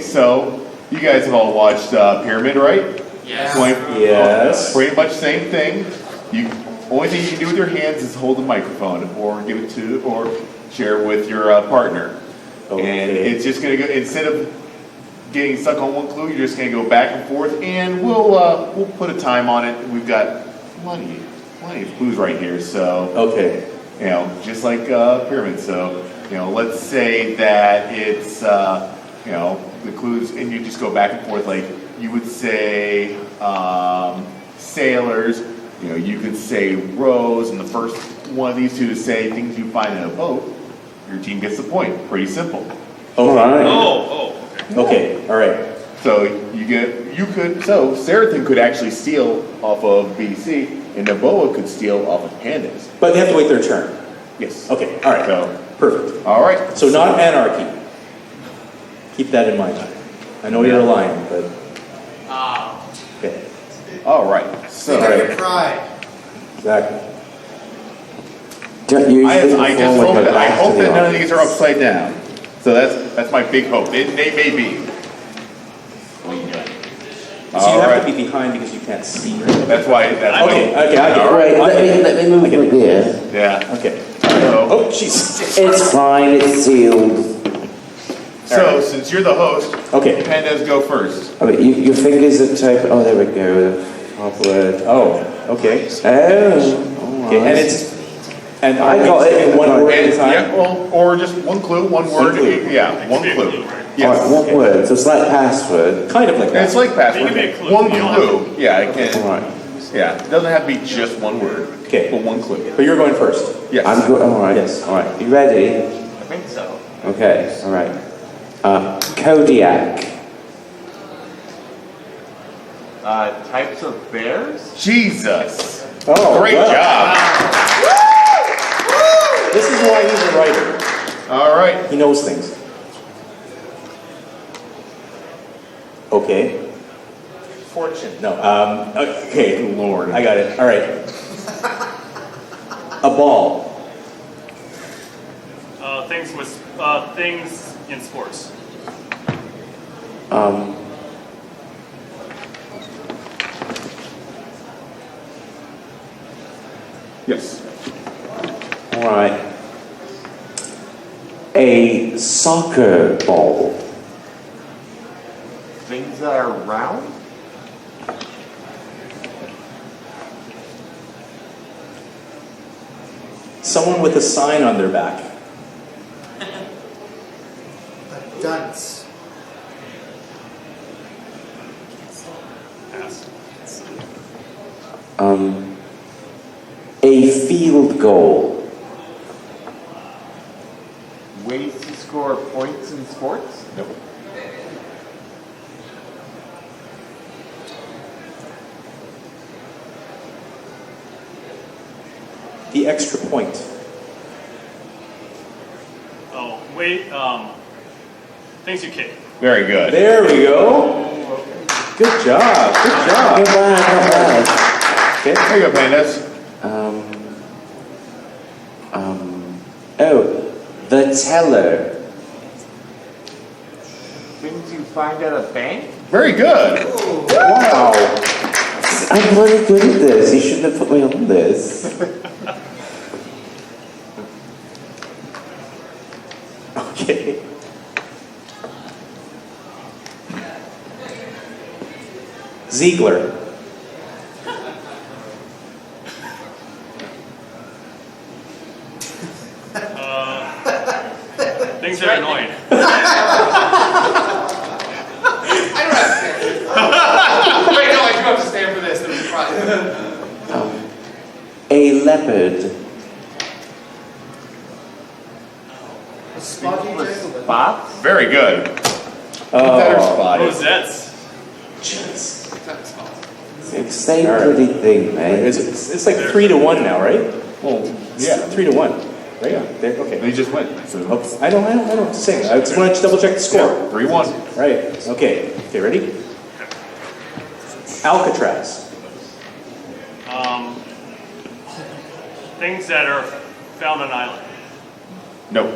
so you guys have all watched Pyramid, right? Yes. Yes. Pretty much same thing. Only thing you can do with your hands is hold the microphone or give it to or share with your partner. Okay. And it's just going to go, instead of getting stuck on one clue, you're just going to go back and forth, and we'll put a time on it. We've got plenty of clues right here, so Okay. just like Pyramid. So let's say that it's the clues, and you just go back and forth. Like you would say sailors. You could say rows, and the first one of these two to say things you find in a boat, your team gets the point. Pretty simple. All right. Okay. Okay. All right. So so Serathon could actually steal off of BC, and Naboa could steal off of Pandas. But they have to wait their turn. Yes. Okay. All right. So, Perfect. all right. So not anarchy. Keep that in mind. I know you're a lion, but okay. All right. So Pride. Exactly. I hope that none of these are upside down. So that's my big hope. They may be. So you have to be behind because you can't see. Right? That's why. Okay. I get it. Right, let me move it here. Yeah. Okay. So, Oh, jeez. It's fine, it's sealed. so since you're the host, Okay. Pandas go first. Oh, but your fingers are type. Oh, there we go. Half word. Oh. Okay. Oh. Okay. And I got it. One word at a time. Yeah. Well, or just one clue, one word. clue. Yeah. One clue. Alright, Yes. one word. So it's like password. Kind of like that. It's like password. Give me a clue. One clue. Yeah. It can. Alright. Yeah. It doesn't have to be just one word. Okay. For one clue. But you're going first. Yes. I'm good. All right. Yes. All right. You ready? I think so. Okay. All right. Kodiak. Types of bears? Jesus. Oh, Great wow. job. This is why he's a writer. All right. He knows things. Okay. Fortune. No. Okay. Lord. I got it. All right. A ball. Things in sports. Yes. All right. A soccer ball. Things that are round? Someone with a sign on their back. Dunce. Pass. A field goal. Ways to score points in sports? Nope. The extra point. Oh, wait. Things you kick. Very good. There we go. Good job. Good Not job. bad, not bad. Okay. There you go, Pandas. Oh, the teller. Things you find at a bank? Very good. Wow. I'm really good at this. You shouldn't have put me on this. Okay. Ziegler. Things that are annoying. I don't have to stand. Wait, no, I do have to stand for this. That was surprising. A leopard. Spotty With Jacobin. spots? Very good. Oh. Better spot. Rosettes. It's same pretty thing, man. It's like 3-1 now, right? Well, yeah. 3-1. Right? Yeah. There, okay. They just went. So. Oh, I don't just saying. I just want to double check the score. 3-1. Right. Okay. Okay, ready? Alcatraz. Things that are found on an island. Nope.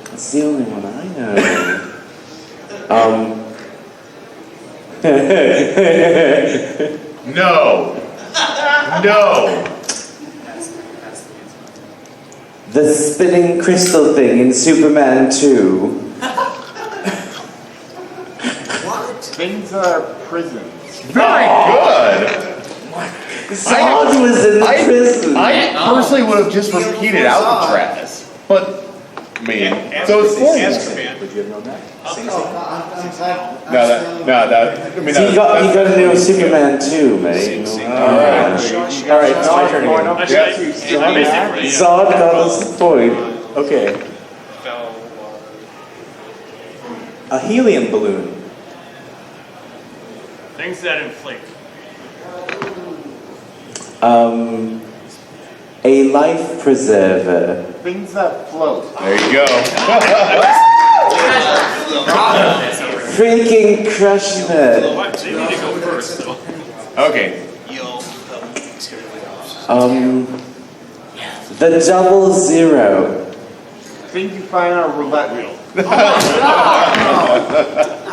That's the only one I know. No. No. The spinning crystal thing in Superman 2. What? Things that are prisons. Very good. Zod was in the prison. I personally would have just repeated Alcatraz. But, I mean, so it's 4-1. Would you have known that? Sing, Oh, sing. So you got to know Superman 2, mate. Alright, it's my turn again. Actually, I missed it right, yeah. Zod got us the point. Okay. A helium balloon. Things that inflate. A life preserver. Things that float. There you go. Freaking crushing it. They need to go first, though. Okay. The 00. Things you find on a roulette wheel. I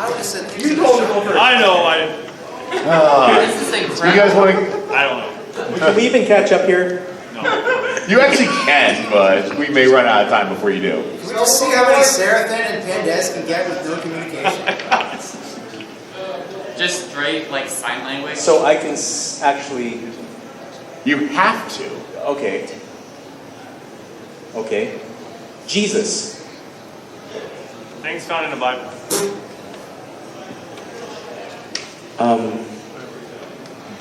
would have said You told me to go first. I know. You guys want to... I don't know. Can we even catch up here? No. You actually can, but we may run out of time before you do. Can we just see how many Sarathan and Pandas can get with no communication? Just straight, like, sign language? So I can actually... You have to. Okay. Okay. Jesus. Things found in the Bible.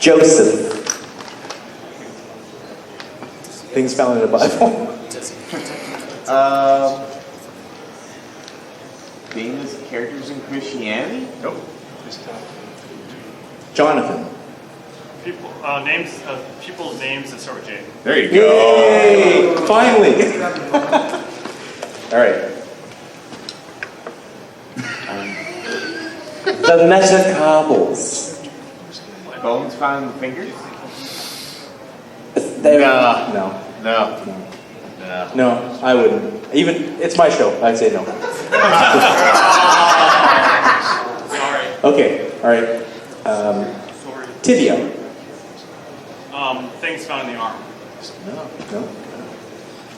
Joseph. Things found in the Bible. Famous characters in Christianity? Nope. Jonathan. People, people's names that start with J. There you go. Yay! Finally. All right. The metacarpals. Bones found in the fingers? No, I wouldn't. Even it's my show. I'd say no. Sorry. Okay. All right. Tibia. Things found in the arm. No.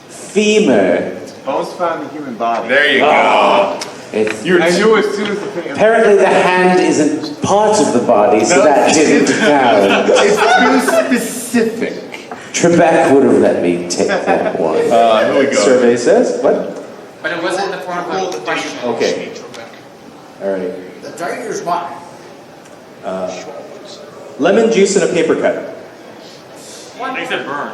Femur. Bones found in the human body. There you go. It's, I knew as soon as the thing. apparently the hand isn't part of the body, so No. that didn't count. It's too specific. Trebek would have let me take that one. Here we go. Survey says what? But it wasn't in the form of a question. Okay. All right. The tiger's mine. Lemon juice in a paper cut. Things that burn.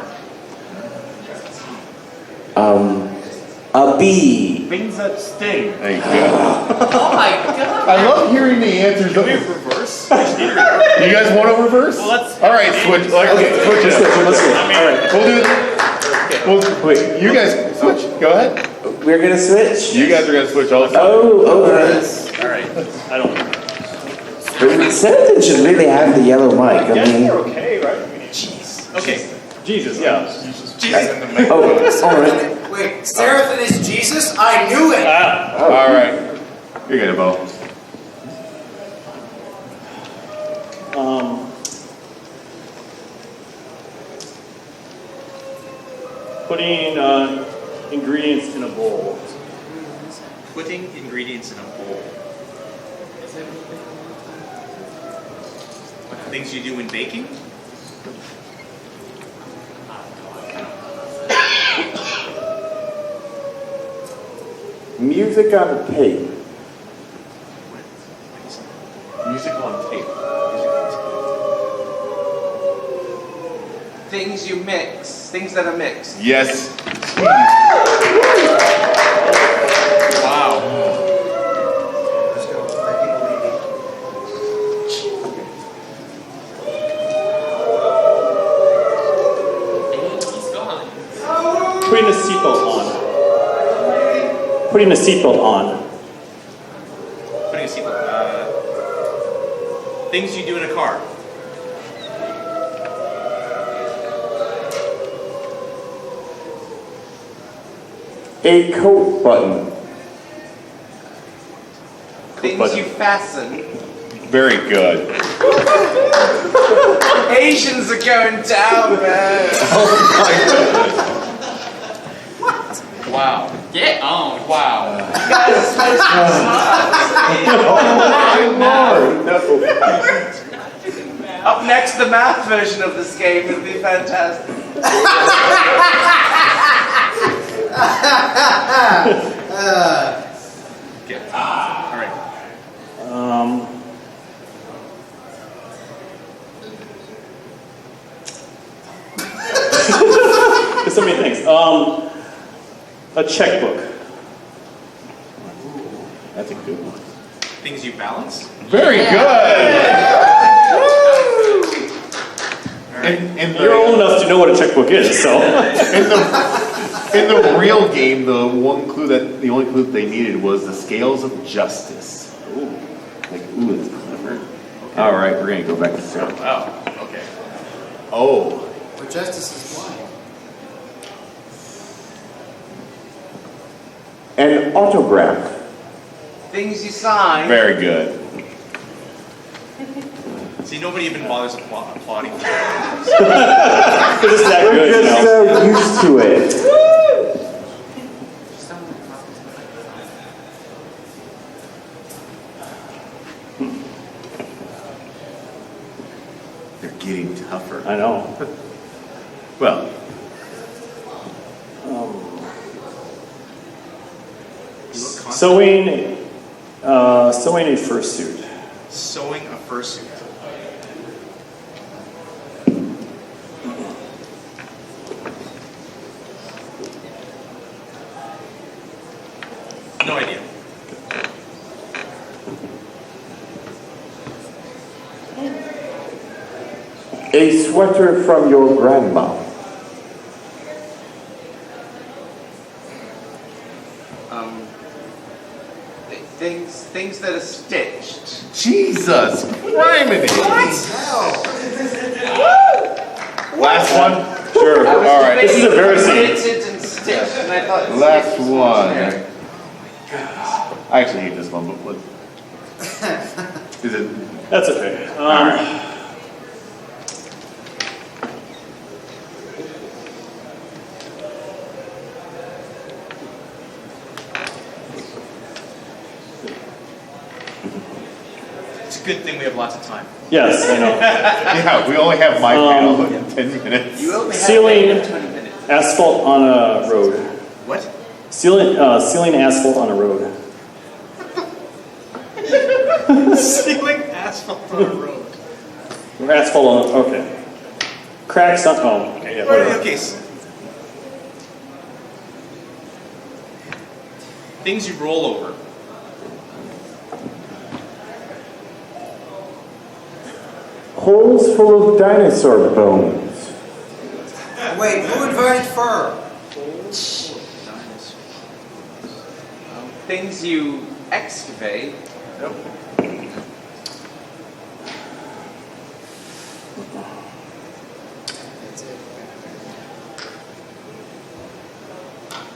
A bee. Things that sting. There you go. Oh my god. I love hearing the answers. Can we reverse? You guys want to reverse? Well, let's- All right, switch. Okay, switch it. Let's do it. I mean, All right. We'll do it. Well, wait, you guys switch. Go ahead. We're gonna switch. You guys are gonna switch all the time. Oh, okay. All right. I don't. Seraphim should really have the yellow mic. I mean, okay, right? Okay. Jesus, yeah. oh, all right. Wait, Seraphim is Jesus? I knew it! All right. You're good, Bo. Putting ingredients in a bowl. Putting ingredients in a bowl. Things you do in baking? Music on tape. Music on tape. Things you mix. Things that are mixed. Yes. Wow. He's gone. Putting a seatbelt on. Putting a seatbelt on. Putting a seatbelt. Things you do in a car. A coat button. Things you fasten. Very good. Asians are going down, man. Wow. Get on. Wow. Up next, the math version of this game would be fantastic. Okay. All right. There's so many things. A checkbook. That's a good one. Things you balance? Very good. And You're old enough to know what a checkbook is, so. in the real game, the only clue that they needed was the scales of justice. Ooh, that's clever. All right, we're gonna go back to Sarah. Wow. Okay. Oh, But justice is blind. An autograph. Things you sign. very good. See, nobody even bothers applauding. Because it's that We're good, you just know. so used to it. They're getting tougher. I know. Well, Sewing a fursuit. Sewing a fursuit. No idea. A sweater from your grandma. Things that are stitched. Jesus, criminy! Last one? Sure. I was All right. This is a very knitted and stitched, and I thought Last stitched was one. there. I actually hate this one, but what? Is it? That's okay. It's a good thing we have lots of time. Yes, I know. Yeah, we only have my panel in 10 minutes. You only have Sealing 20 minutes. asphalt on a road. What? Sealing asphalt on a road. Sealing asphalt on a road. Or asphalt on. Okay. Cracks on. Oh, okay. Yeah. whatever. Okay. Things you roll over. Holes full of dinosaur bones. Wait, who invited Fur? Things you excavate. Nope.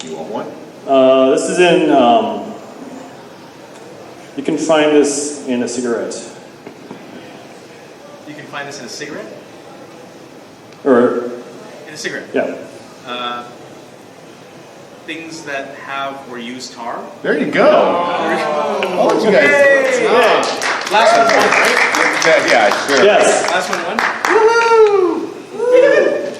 You want one? This is in. You can find this in a cigarette. You can find this in a cigarette? Or In a cigarette. yeah. Things that have or use tar. There you go. I'll let you guys. Last one, right? Yeah, sure. Yes. Last one, one.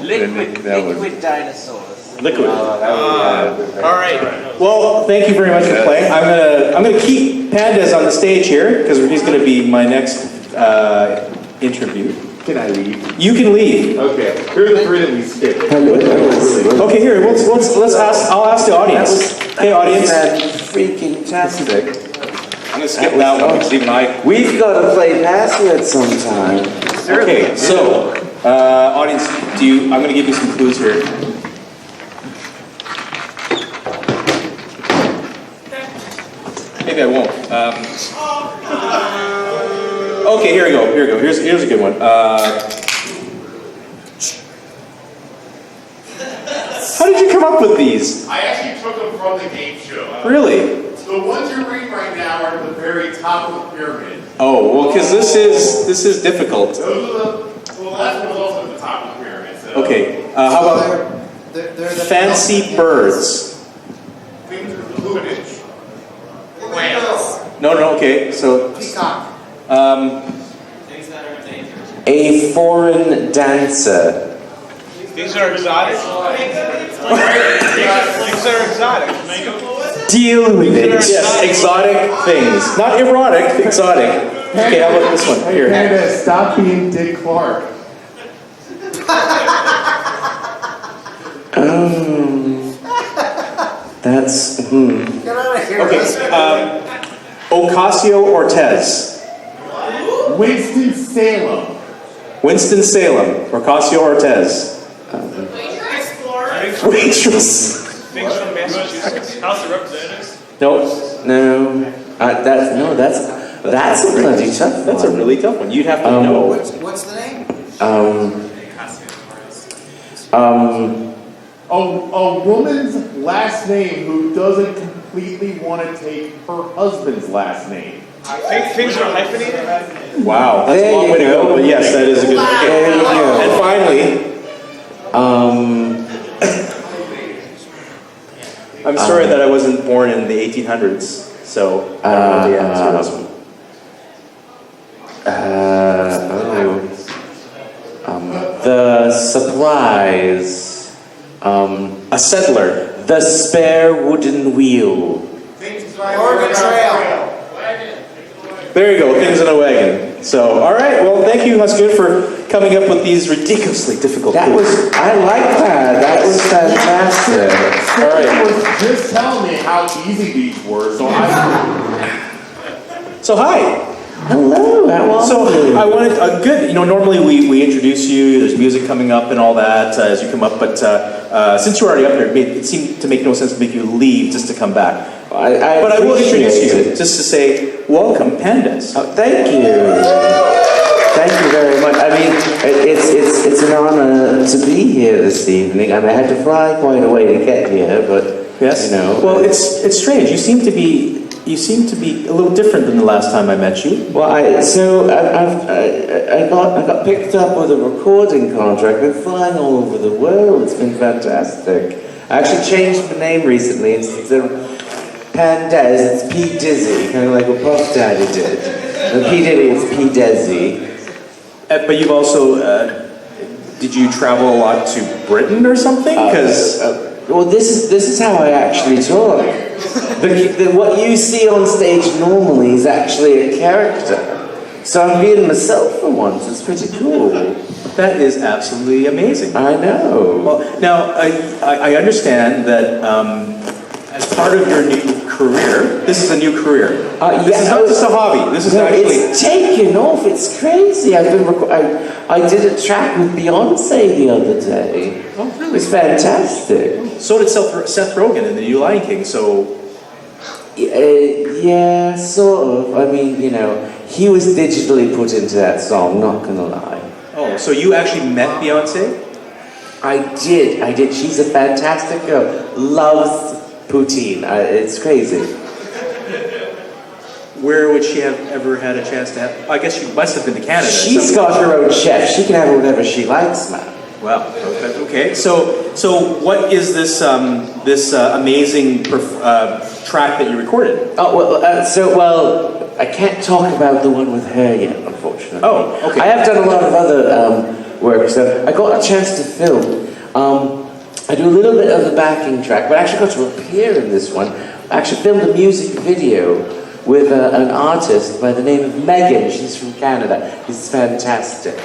Liquid dinosaurs. Liquid. All right. Well, thank you very much for playing. I'm gonna keep Pandas on the stage here because he's gonna be my next interview. Can I leave? You can leave. Okay. Here are the three that we skipped. Okay, here. Let's ask. I'll ask the audience. Hey, audience. Freaking tastic. I'm gonna skip that one because even I. We've got to play Password sometime. Okay, so audience, I'm gonna give you some clues here. Maybe I won't. Okay, here we go. Here's a good one. How did you come up with these? I actually took them from the game show. Really? The ones you're reading right now are at the very top of the pyramid. Oh, well, because this is difficult. Those are the last one was also at the top of the pyramid. So Okay, how about They're the fancy birds? things with plumage. Whales. No, okay, so Peacock. A foreign dancer. Things are exotic. Things are exotic. Deal with it. yes, exotic things. Not erotic, exotic. Okay, how about this one? Here. Panda, stop being Dick Clark. That's Get out of here. Okay, Ocasio-Cortez. Winston-Salem. Winston-Salem. Ocasio-Cortez. Waitress. Things from Massachusetts. House of Representatives. No, that's a bloody tough one. that's a really tough one. You'd have to know. What's the name? A woman's last name who doesn't completely want to take her husband's last name. Things are hyphenated. Wow, that's a long way to go, but yes, that is a good one. There you go. And finally, I'm sorry that I wasn't born in the 1800s, so I don't know the answer to this one. The supplies. A settler. The spare wooden wheel. Things Oregon Trail. There you go, things in a wagon. So, all right, well, thank you, Husker, for coming up with these ridiculously difficult I like that. That was fantastic. All right. was just telling me how easy these were, so So, hi. Hello, how are So you? I wanted, good, normally we introduce you, there's music coming up and all that as you come up, but since you're already up here, it seemed to make no sense to make you leave just to come back. But I will introduce you, just to say, welcome, Pandas. Oh, thank you. Thank you very much. I mean, it's an honor to be here this evening. I mean, I had to fly quite a way to get here, but, Yes? Well, it's strange, you seem to be a little different than the last time I met you. Well, I got picked up with a recording contract. I've been flying all over the world. It's been fantastic. I actually changed my name recently. Instead of Pandez, it's P Dizzy, kind of like what Puff Daddy did. And P Diddy, it's P Dizzy. But you've also, did you travel a lot to Britain or something? Well, this is how I actually talk. What you see on stage normally is actually a character. So I'm being myself for once. It's pretty cool. That is absolutely amazing. I know. Well, now, I understand that as part of your new career, this is a new career. This is not just a hobby. This is actually... It's taken off. It's crazy. I did a track with Beyonce the other day. Oh, really? It was fantastic. So did Seth Rogen in the new Lion King, so... Yeah, sort of. I mean, he was digitally put into that song, not gonna lie. Oh, so you actually met Beyonce? I did. She's a fantastic girl. Loves poutine. It's crazy. Where would she have ever had a chance to have... I guess she must have been to Canada. She's got her own chef. She can have whatever she likes, man. Wow. Okay. So what is this amazing track that you recorded? Oh well, I can't talk about the one with her yet, unfortunately. Oh, okay. I have done a lot of other work, so I got a chance to film. I do a little bit of the backing track, but I actually got to appear in this one. I actually filmed a music video with an artist by the name of Megan. She's from Canada. She's fantastic.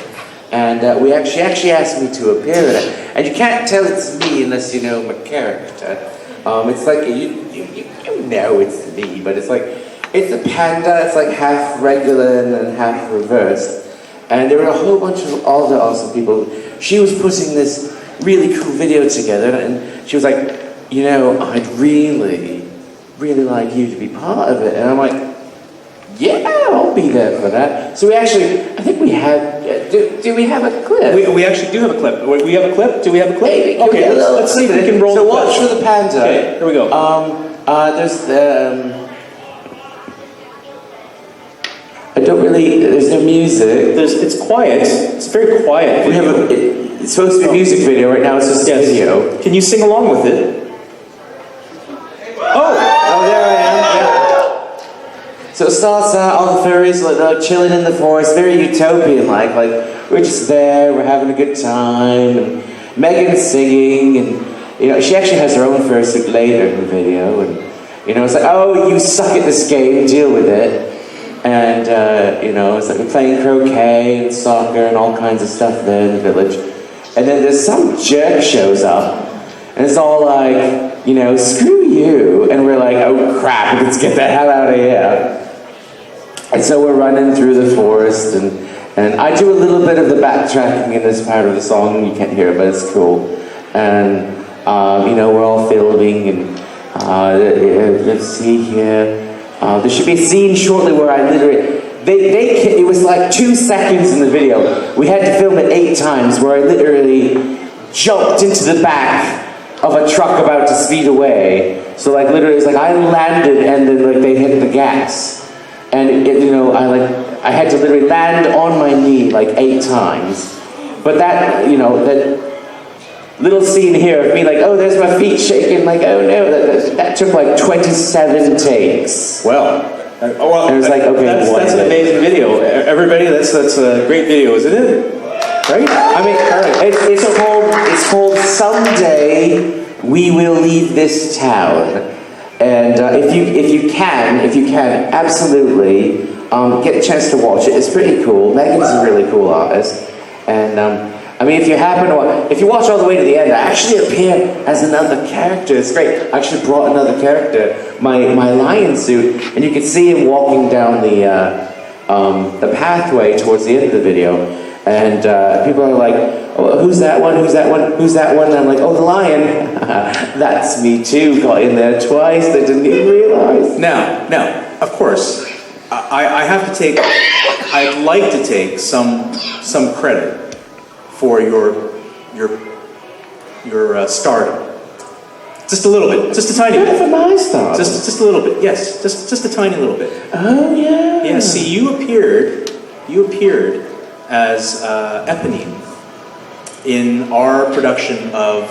And she actually asked me to appear in it. And you can't tell it's me unless you know my character. It's like, you know it's me, but it's like, it's a panda, it's like half regular and then half reversed. And there were a whole bunch of other awesome people. She was putting this really cool video together, and she was like, I'd really, really like you to be part of it. And I'm like, yeah, I'll be there for that. So I think we have, do we have a clip? We actually do have a clip. We have a clip? Do we have a clip? Maybe. Okay, let's see if we can roll So the watch clip. for the panda. Okay, here we go. There's no music. It's quiet. It's very quiet. We have it's supposed to be a music video right now. It's just a video. Can you sing along with it? Oh, there I am. Yeah. So it starts out, all the furries like chilling in the forest, very utopian-like. Like we're just there, we're having a good time, and Megan's singing, and she actually has her own fursuit later in the video, and it's like, oh, you suck at this game, deal with it. And, it's like we're playing croquet and soccer and all kinds of stuff there in the village. And then there's some jerk shows up, and it's all like, screw you. And we're like, oh crap, let's get the hell out of here. And so we're running through the forest, and I do a little bit of the backtracking in this part of the song. You can't hear it, but it's cool. And, we're all filming, and let's see here. There should be a scene shortly where I literally, it was like 2 seconds in the video. We had to film it 8 times where I literally jumped into the back of a truck about to speed away. So like literally it's like I landed and then like they hit the gas. And I had to literally land on my knee like 8 times. But that, that little scene here of me like, oh, there's my feet shaking, like, oh no, that took like 27 takes. Well, and it was like, okay, that's an amazing video. Everybody, that's a great video, isn't it? Right? I mean, it's called Someday We Will Leave This Town. And if you can, absolutely get a chance to watch it. It's pretty cool. Megan's a really cool artist, and I mean, if you watch all the way to the end, I actually appear as another character. It's great. I actually brought another character, my lion suit, and you can see him walking down the pathway towards the end of the video. And people are like, oh, who's that one? Who's that one? Who's that one? And I'm like, oh, the lion. That's me too. Got in there twice. They didn't even realize. Now, of course, I'd like to take some credit for your stardom. Just a little bit, just a tiny bit. Kind of a nice stardom. Just a little bit, yes, just a tiny little bit. Oh yeah. Yeah. See, you appeared as Eponine in our production of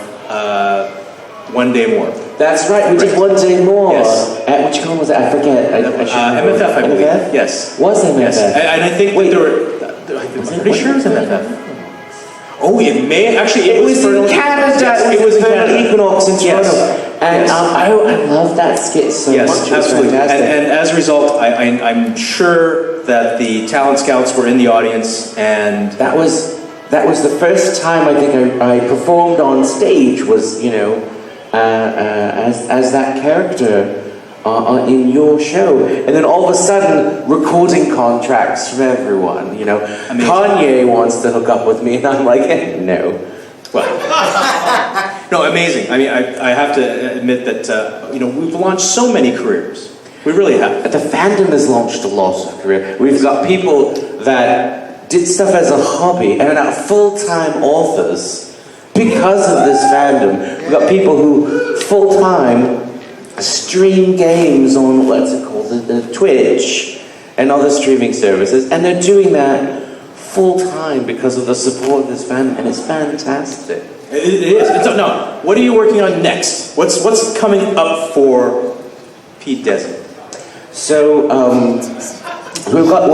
One Day More. That's right. We did One Day More. Yes. Which one was it? I forget. MFF, I believe. MFF? Yes. Was MFF? Yes. And I think I'm pretty sure it was MFF. Oh, it may actually. It was in Canada. Yes, it was in Canada. Equinox in Toronto. And Yes. I love that skit so much. Yes, It was absolutely. fantastic. And as a result, I'm sure that the talent scouts were in the audience, and that was the first time I think I performed on stage. Was as that character in your show, and then all of a sudden recording contracts from everyone. Amazing. Kanye wants to hook up with me, and I'm like, no. well, no, amazing. I mean, I have to admit that we've launched so many careers. We really have. The fandom has launched a lot of career. We've got people that did stuff as a hobby and are now full-time authors because of this fandom. We've got people who full-time stream games on, what's it called, the Twitch and other streaming services, and they're doing that full-time because of the support of this fandom, and it's fantastic. It is. No, what are you working on next? What's coming up for Pete Desi? So we've got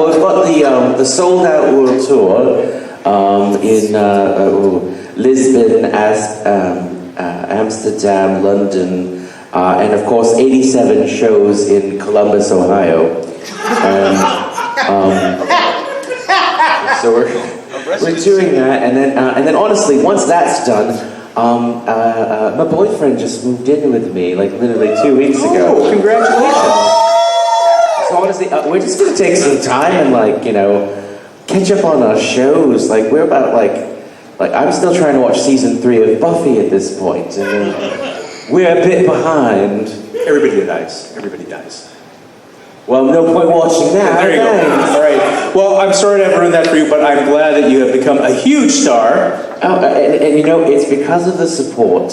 the sold out world tour in Lisbon, Amsterdam, London, and of course 87 shows in Columbus, Ohio. So we're doing that, and then honestly, once that's done, my boyfriend just moved in with me like literally 2 weeks ago. Oh, congratulations! So honestly, we're just gonna take some time and catch up on our shows. Like we're about like I'm still trying to watch season 3 of Buffy at this point, and we're a bit behind. Everybody dies. Well, no point watching that. There you go. All right. Well, I'm sorry to have ruined that for you, but I'm glad that you have become a huge star. Oh, and it's because of the support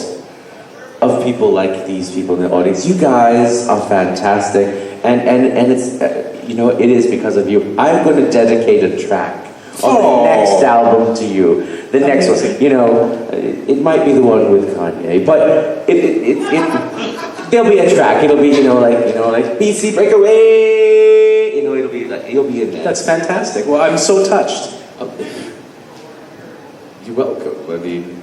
of people like these people in the audience. You guys are fantastic, and it's it is because of you. I'm going to dedicate a track on the next album to you. The next one, it might be the one with Kanye, but there'll be a track. It'll be like BC Breakaway. It'll be in there. That's fantastic. Well, I'm so touched. You're welcome. I mean,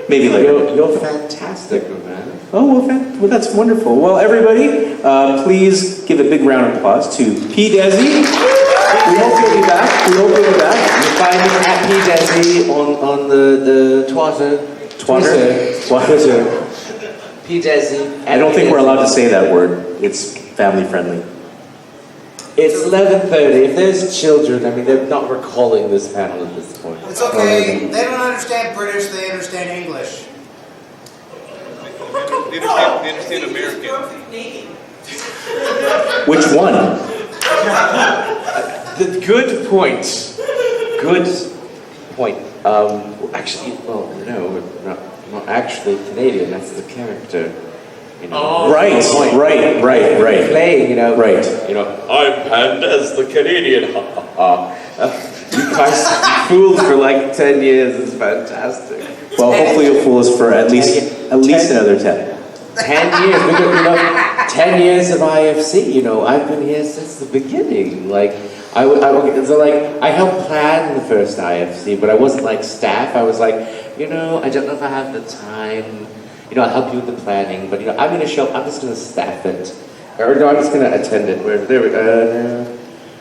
maybe later. You're fantastic, man. Oh, well, that's wonderful. Well, everybody, please give a big round of applause to P. Desi. We hope you'll be back. You'll find me at P. Desi on the Twitter. P. Desi. I don't think we're allowed to say that word. It's family friendly. It's 11:30. If there's children, I mean, they're not recalling this panel at this point. It's okay. They don't understand British. They understand English. They understand American. Which one? The good point. Good point. Actually, well, no, not actually Canadian. That's the character. Right. Playing, Right. I'm panned as the Canadian. You guys fooled for like 10 years. It's fantastic. Well, hopefully you'll fool us for at least another 10. 10 years. We got 10 years of IFC. I've been here since the beginning. I helped plan the first IFC, but I wasn't like staff. I was like, I don't know if I have the time. I'll help you with the planning, but I'm going to show. I'm just going to staff it, or no, I'm just going to attend it.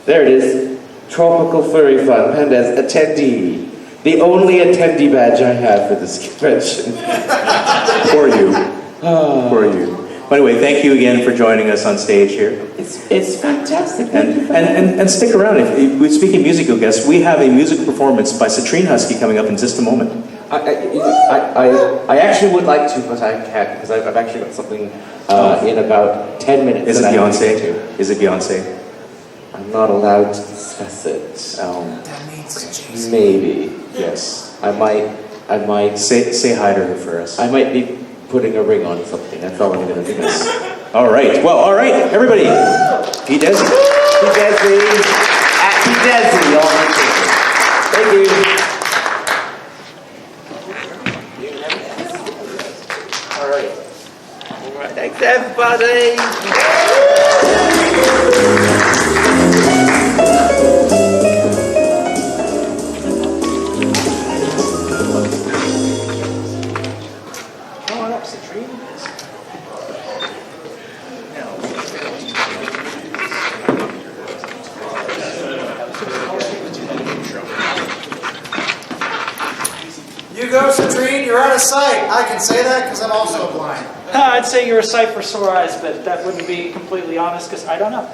There it is. Tropical Furry Fun, Pandas attendee. The only attendee badge I have for this convention. For you. For you. By the way, thank you again for joining us on stage here. It's fantastic. And stick around. If speaking musical guests, we have a music performance by Citrine Husky coming up in just a moment. I actually would like to, but I can't because I've actually got something in about 10 minutes. Is it Beyonce? Is it Beyonce? I'm not allowed to discuss it. That means Maybe. Yes. I might say hi to her for us. I might be putting a ring on something. That's all I'm going to do. All right. Well, all right, everybody. P. Desi. P. Desi. At P. Desi. Thank you. All right. Thanks, everybody. Come on up, Citrine. You go, Citrine, you're out of sight. I can say that because I'm also blind. I'd say you're a sight for sore eyes, but that wouldn't be completely honest because I don't know.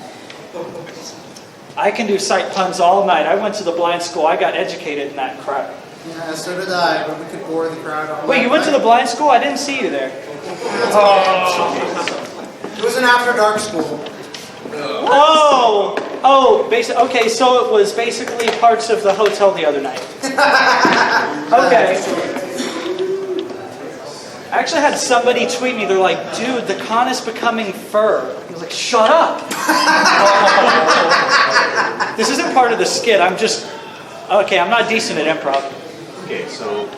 I can do sight puns all night. I went to the blind school. I got educated in that crowd. Yeah, so did I, but we could bore the crowd all Wait, night. you went to the blind school? I didn't see you there. It was an after dark school. Okay, so it was basically parts of the hotel the other night. Okay. I actually had somebody tweet me, they're like, dude, the con is becoming fur. I was like, shut up. This isn't part of the skit, I'm not decent at improv. Okay, so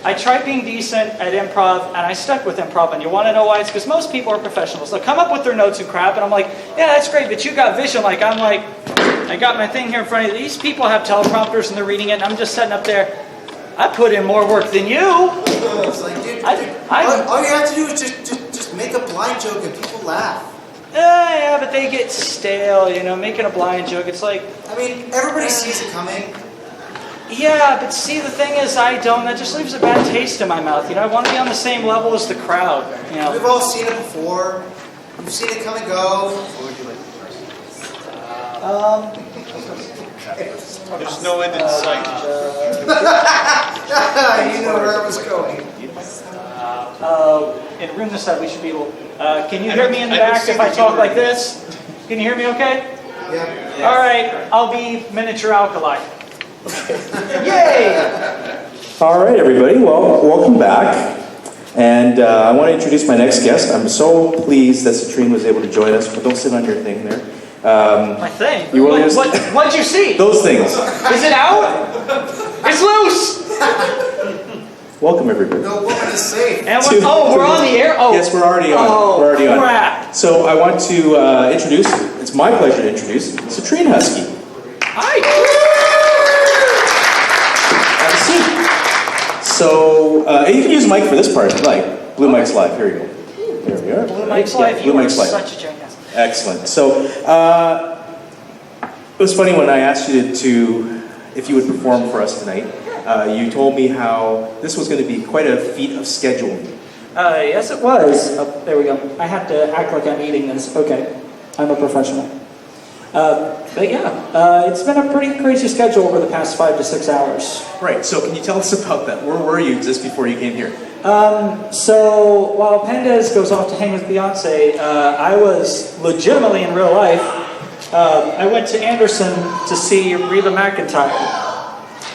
I tried being decent at improv, and I stuck with improv, and you want to know why? It's because most people are professionals. They'll come up with their notes and crap, and I'm like, yeah, that's great, but you got vision. I got my thing here in front of you. These people have teleprompters, and they're reading it, and I'm just sitting up there. I put in more work than you. It's like, dude, all you have to do is just make a blind joke and people laugh. Yeah, but they get stale, making a blind joke. It's like... I mean, everybody sees it coming. Yeah, but see, the thing is, I don't. That just leaves a bad taste in my mouth. I want to be on the same level as the crowd. We've all seen it before. We've seen it come and go. There's no end in sight. You know where I was going. In room this side, we should be able... can you hear me in the back if I talk like this? Can you hear me okay? Yeah. All right, I'll be miniature alkali. Yay! All right, everybody. Well, welcome back. And I want to introduce my next guest. I'm so pleased that Citrine was able to join us. But don't sit on your thing there. My thing? What'd you see? Those things. Is it out? It's loose! Welcome, everybody. No woman is safe. And we're on the air? Oh. Yes, we're already on. We're already on. Crap. So I want to introduce, it's my pleasure to introduce Citrine Husky. Hi. Have a seat. So you can use the mic for this part if you like. Blue Mic's live. Here you go. There we are. Blue Mic's live. Blue Mic's live. Such a jackass. Excellent. So it was funny when I asked you if you would perform for us tonight. You told me how this was going to be quite a feat of scheduling. Yes, it was. Oh, there we go. I have to act like I'm eating this. Okay. I'm a professional. But yeah, it's been a pretty crazy schedule over the past 5 to 6 hours. Right. So can you tell us about that? Where were you just before you came here? So while Pandas goes off to hang with Beyonce, I was legitimately in real life. I went to Anderson to see Reba McEntire.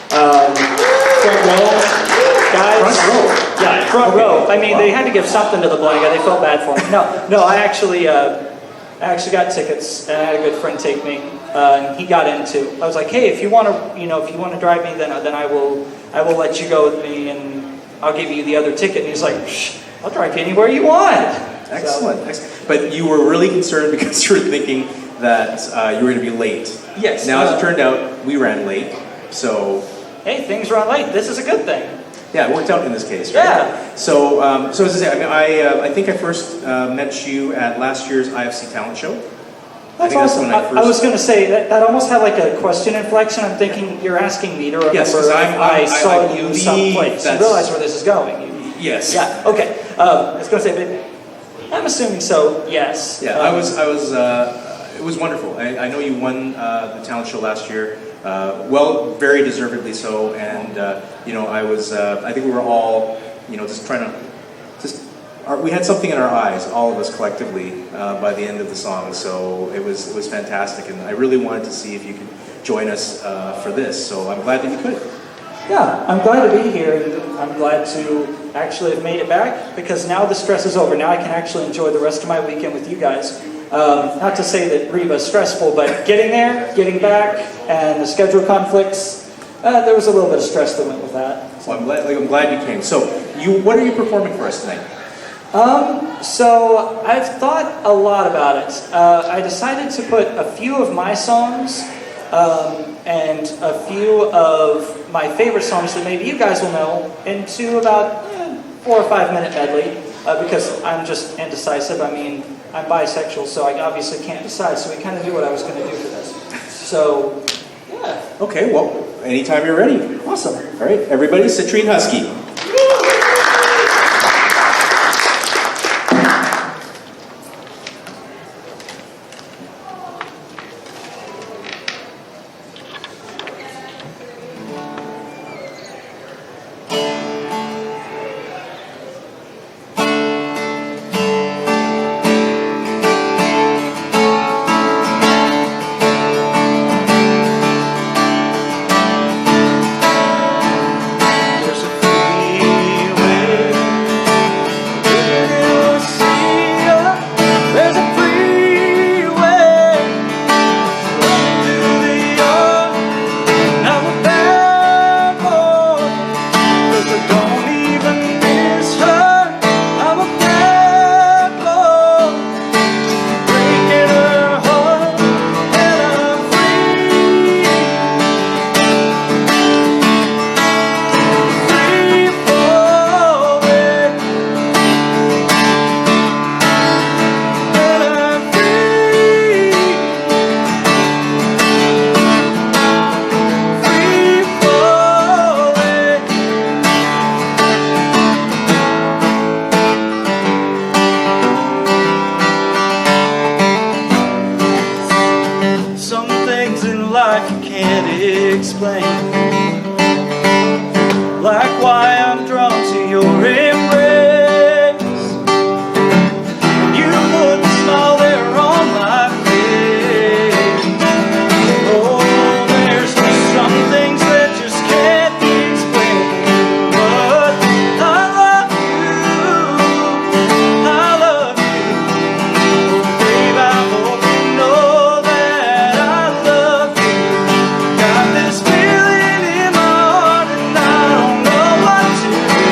Front row, guys. Front row. Yeah, front row. I mean, they had to give something to the blind guy. They felt bad for him. No. I actually got tickets, and I had a good friend take me, and he got in too. I was like, hey, if you want to drive me, then I will let you go with me, and I'll give you the other ticket. And he's like, I'll drive you anywhere you want. Excellent. Excellent. But you were really concerned because you were thinking that you were going to be late. Yes. Now, as it turned out, we ran late, so... Hey, things run late. This is a good thing. Yeah, it worked out in this case, right? Yeah. So, so as I say, I think I first met you at last year's IFC talent show. That's awesome. I was going to say, that almost had like a question inflection. I'm thinking you're asking me to remember Yes, if I saw you believe someplace. You realize where this is going. Yes. Yeah, okay. I was going to say, but I'm assuming so, yes. Yeah, it was wonderful. I know you won the talent show last year. Well, very deservedly so. And, you know, I think we were all, you know, just trying to, we had something in our eyes, all of us collectively, by the end of the song. So it was fantastic. And I really wanted to see if you could join us for this. So I'm glad that you could. Yeah, I'm glad to be here, and I'm glad to actually have made it back, because now the stress is over. Now I can actually enjoy the rest of my weekend with you guys. Not to say that Reba is stressful, but getting there, getting back, and the schedule conflicts, there was a little bit of stress that went with that. So. Well, I'm glad you came. So, what are you performing for us tonight? So I've thought a lot about it. I decided to put a few of my songs and a few of my favorite songs that maybe you guys will know into about 4 or 5 minute medley, because I'm just indecisive. I mean, I'm bisexual, so I obviously can't decide, so we kind of knew what I was going to do for this. So, yeah. Okay, well, anytime you're ready. Awesome. All right, everybody, Citrine Husky. Got this feeling in my heart and I don't know what to do.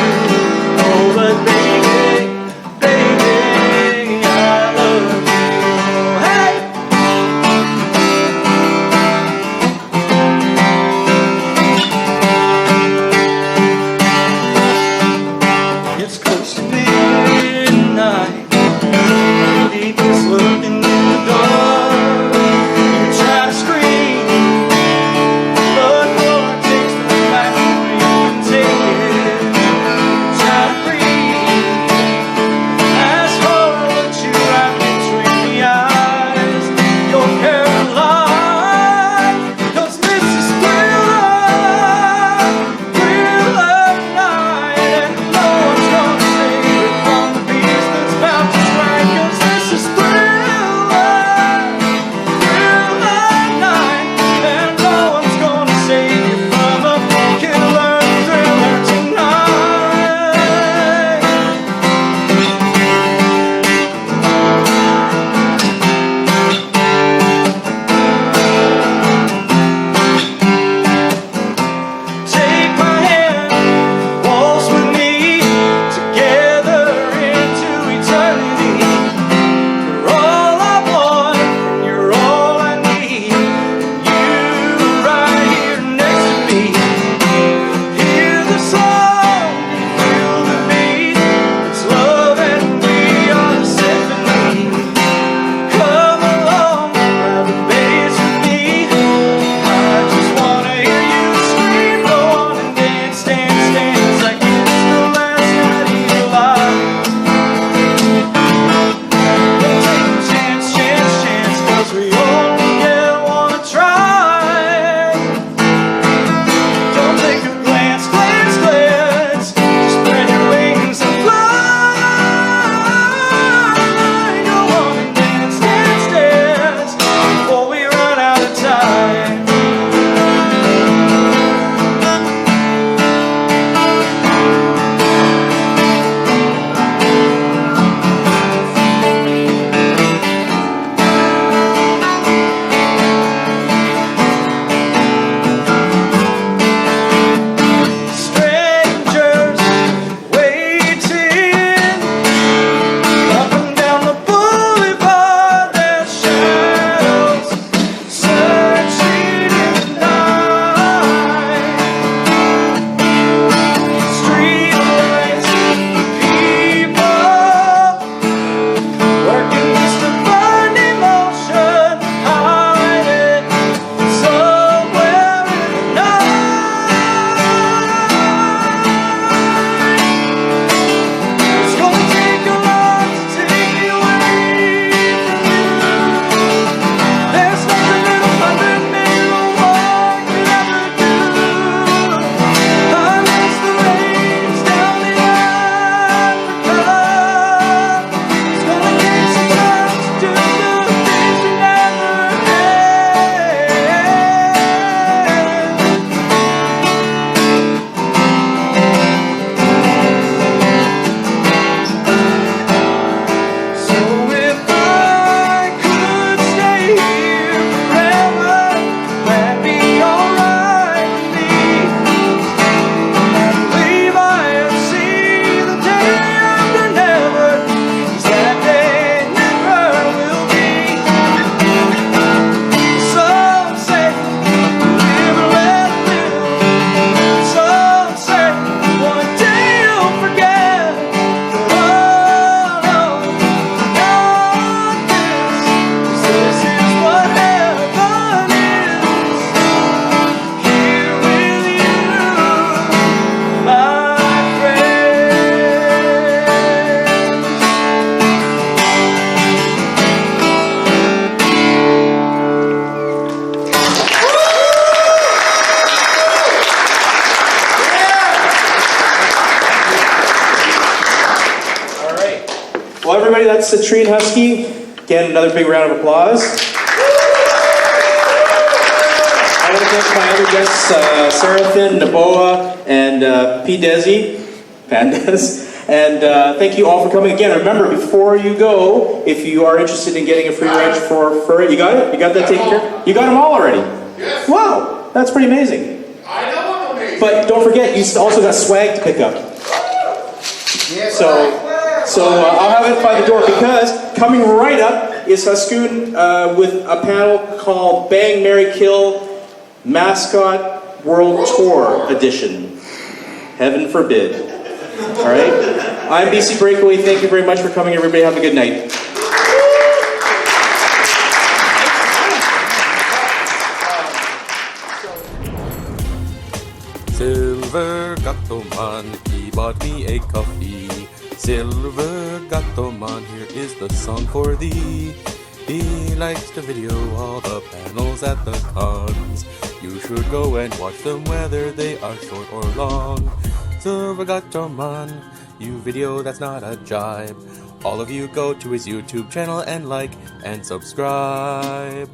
That's the Tree and Husky. Again, another big round of applause. I want to thank my other guests, Seraphin, Naboa, and P. Desi, Pandas. And thank you all for coming again. Remember, before you go, if you are interested in getting a free range for Furry, you got it? You got that taken care of? You got them all already? Yes. Wow, that's pretty amazing. I know I'm amazing. But don't forget, you also got swag to pick up. Yes. So I'll have it by the door, because coming right up is Haskun with a panel called Bang, Marry, Kill Mascot World Tour Edition. Heaven forbid. All right? I'm BC Breakaway. Thank you very much for coming, everybody. Have a good night. Silver Gatoman, he bought me a coffee. Silver Gatoman, here is the song for thee. He likes to video all the panels at the cons. You should go and watch them whether they are short or long. Silver Gatoman, you video that's not a jibe. All of you go to his YouTube channel and like and subscribe.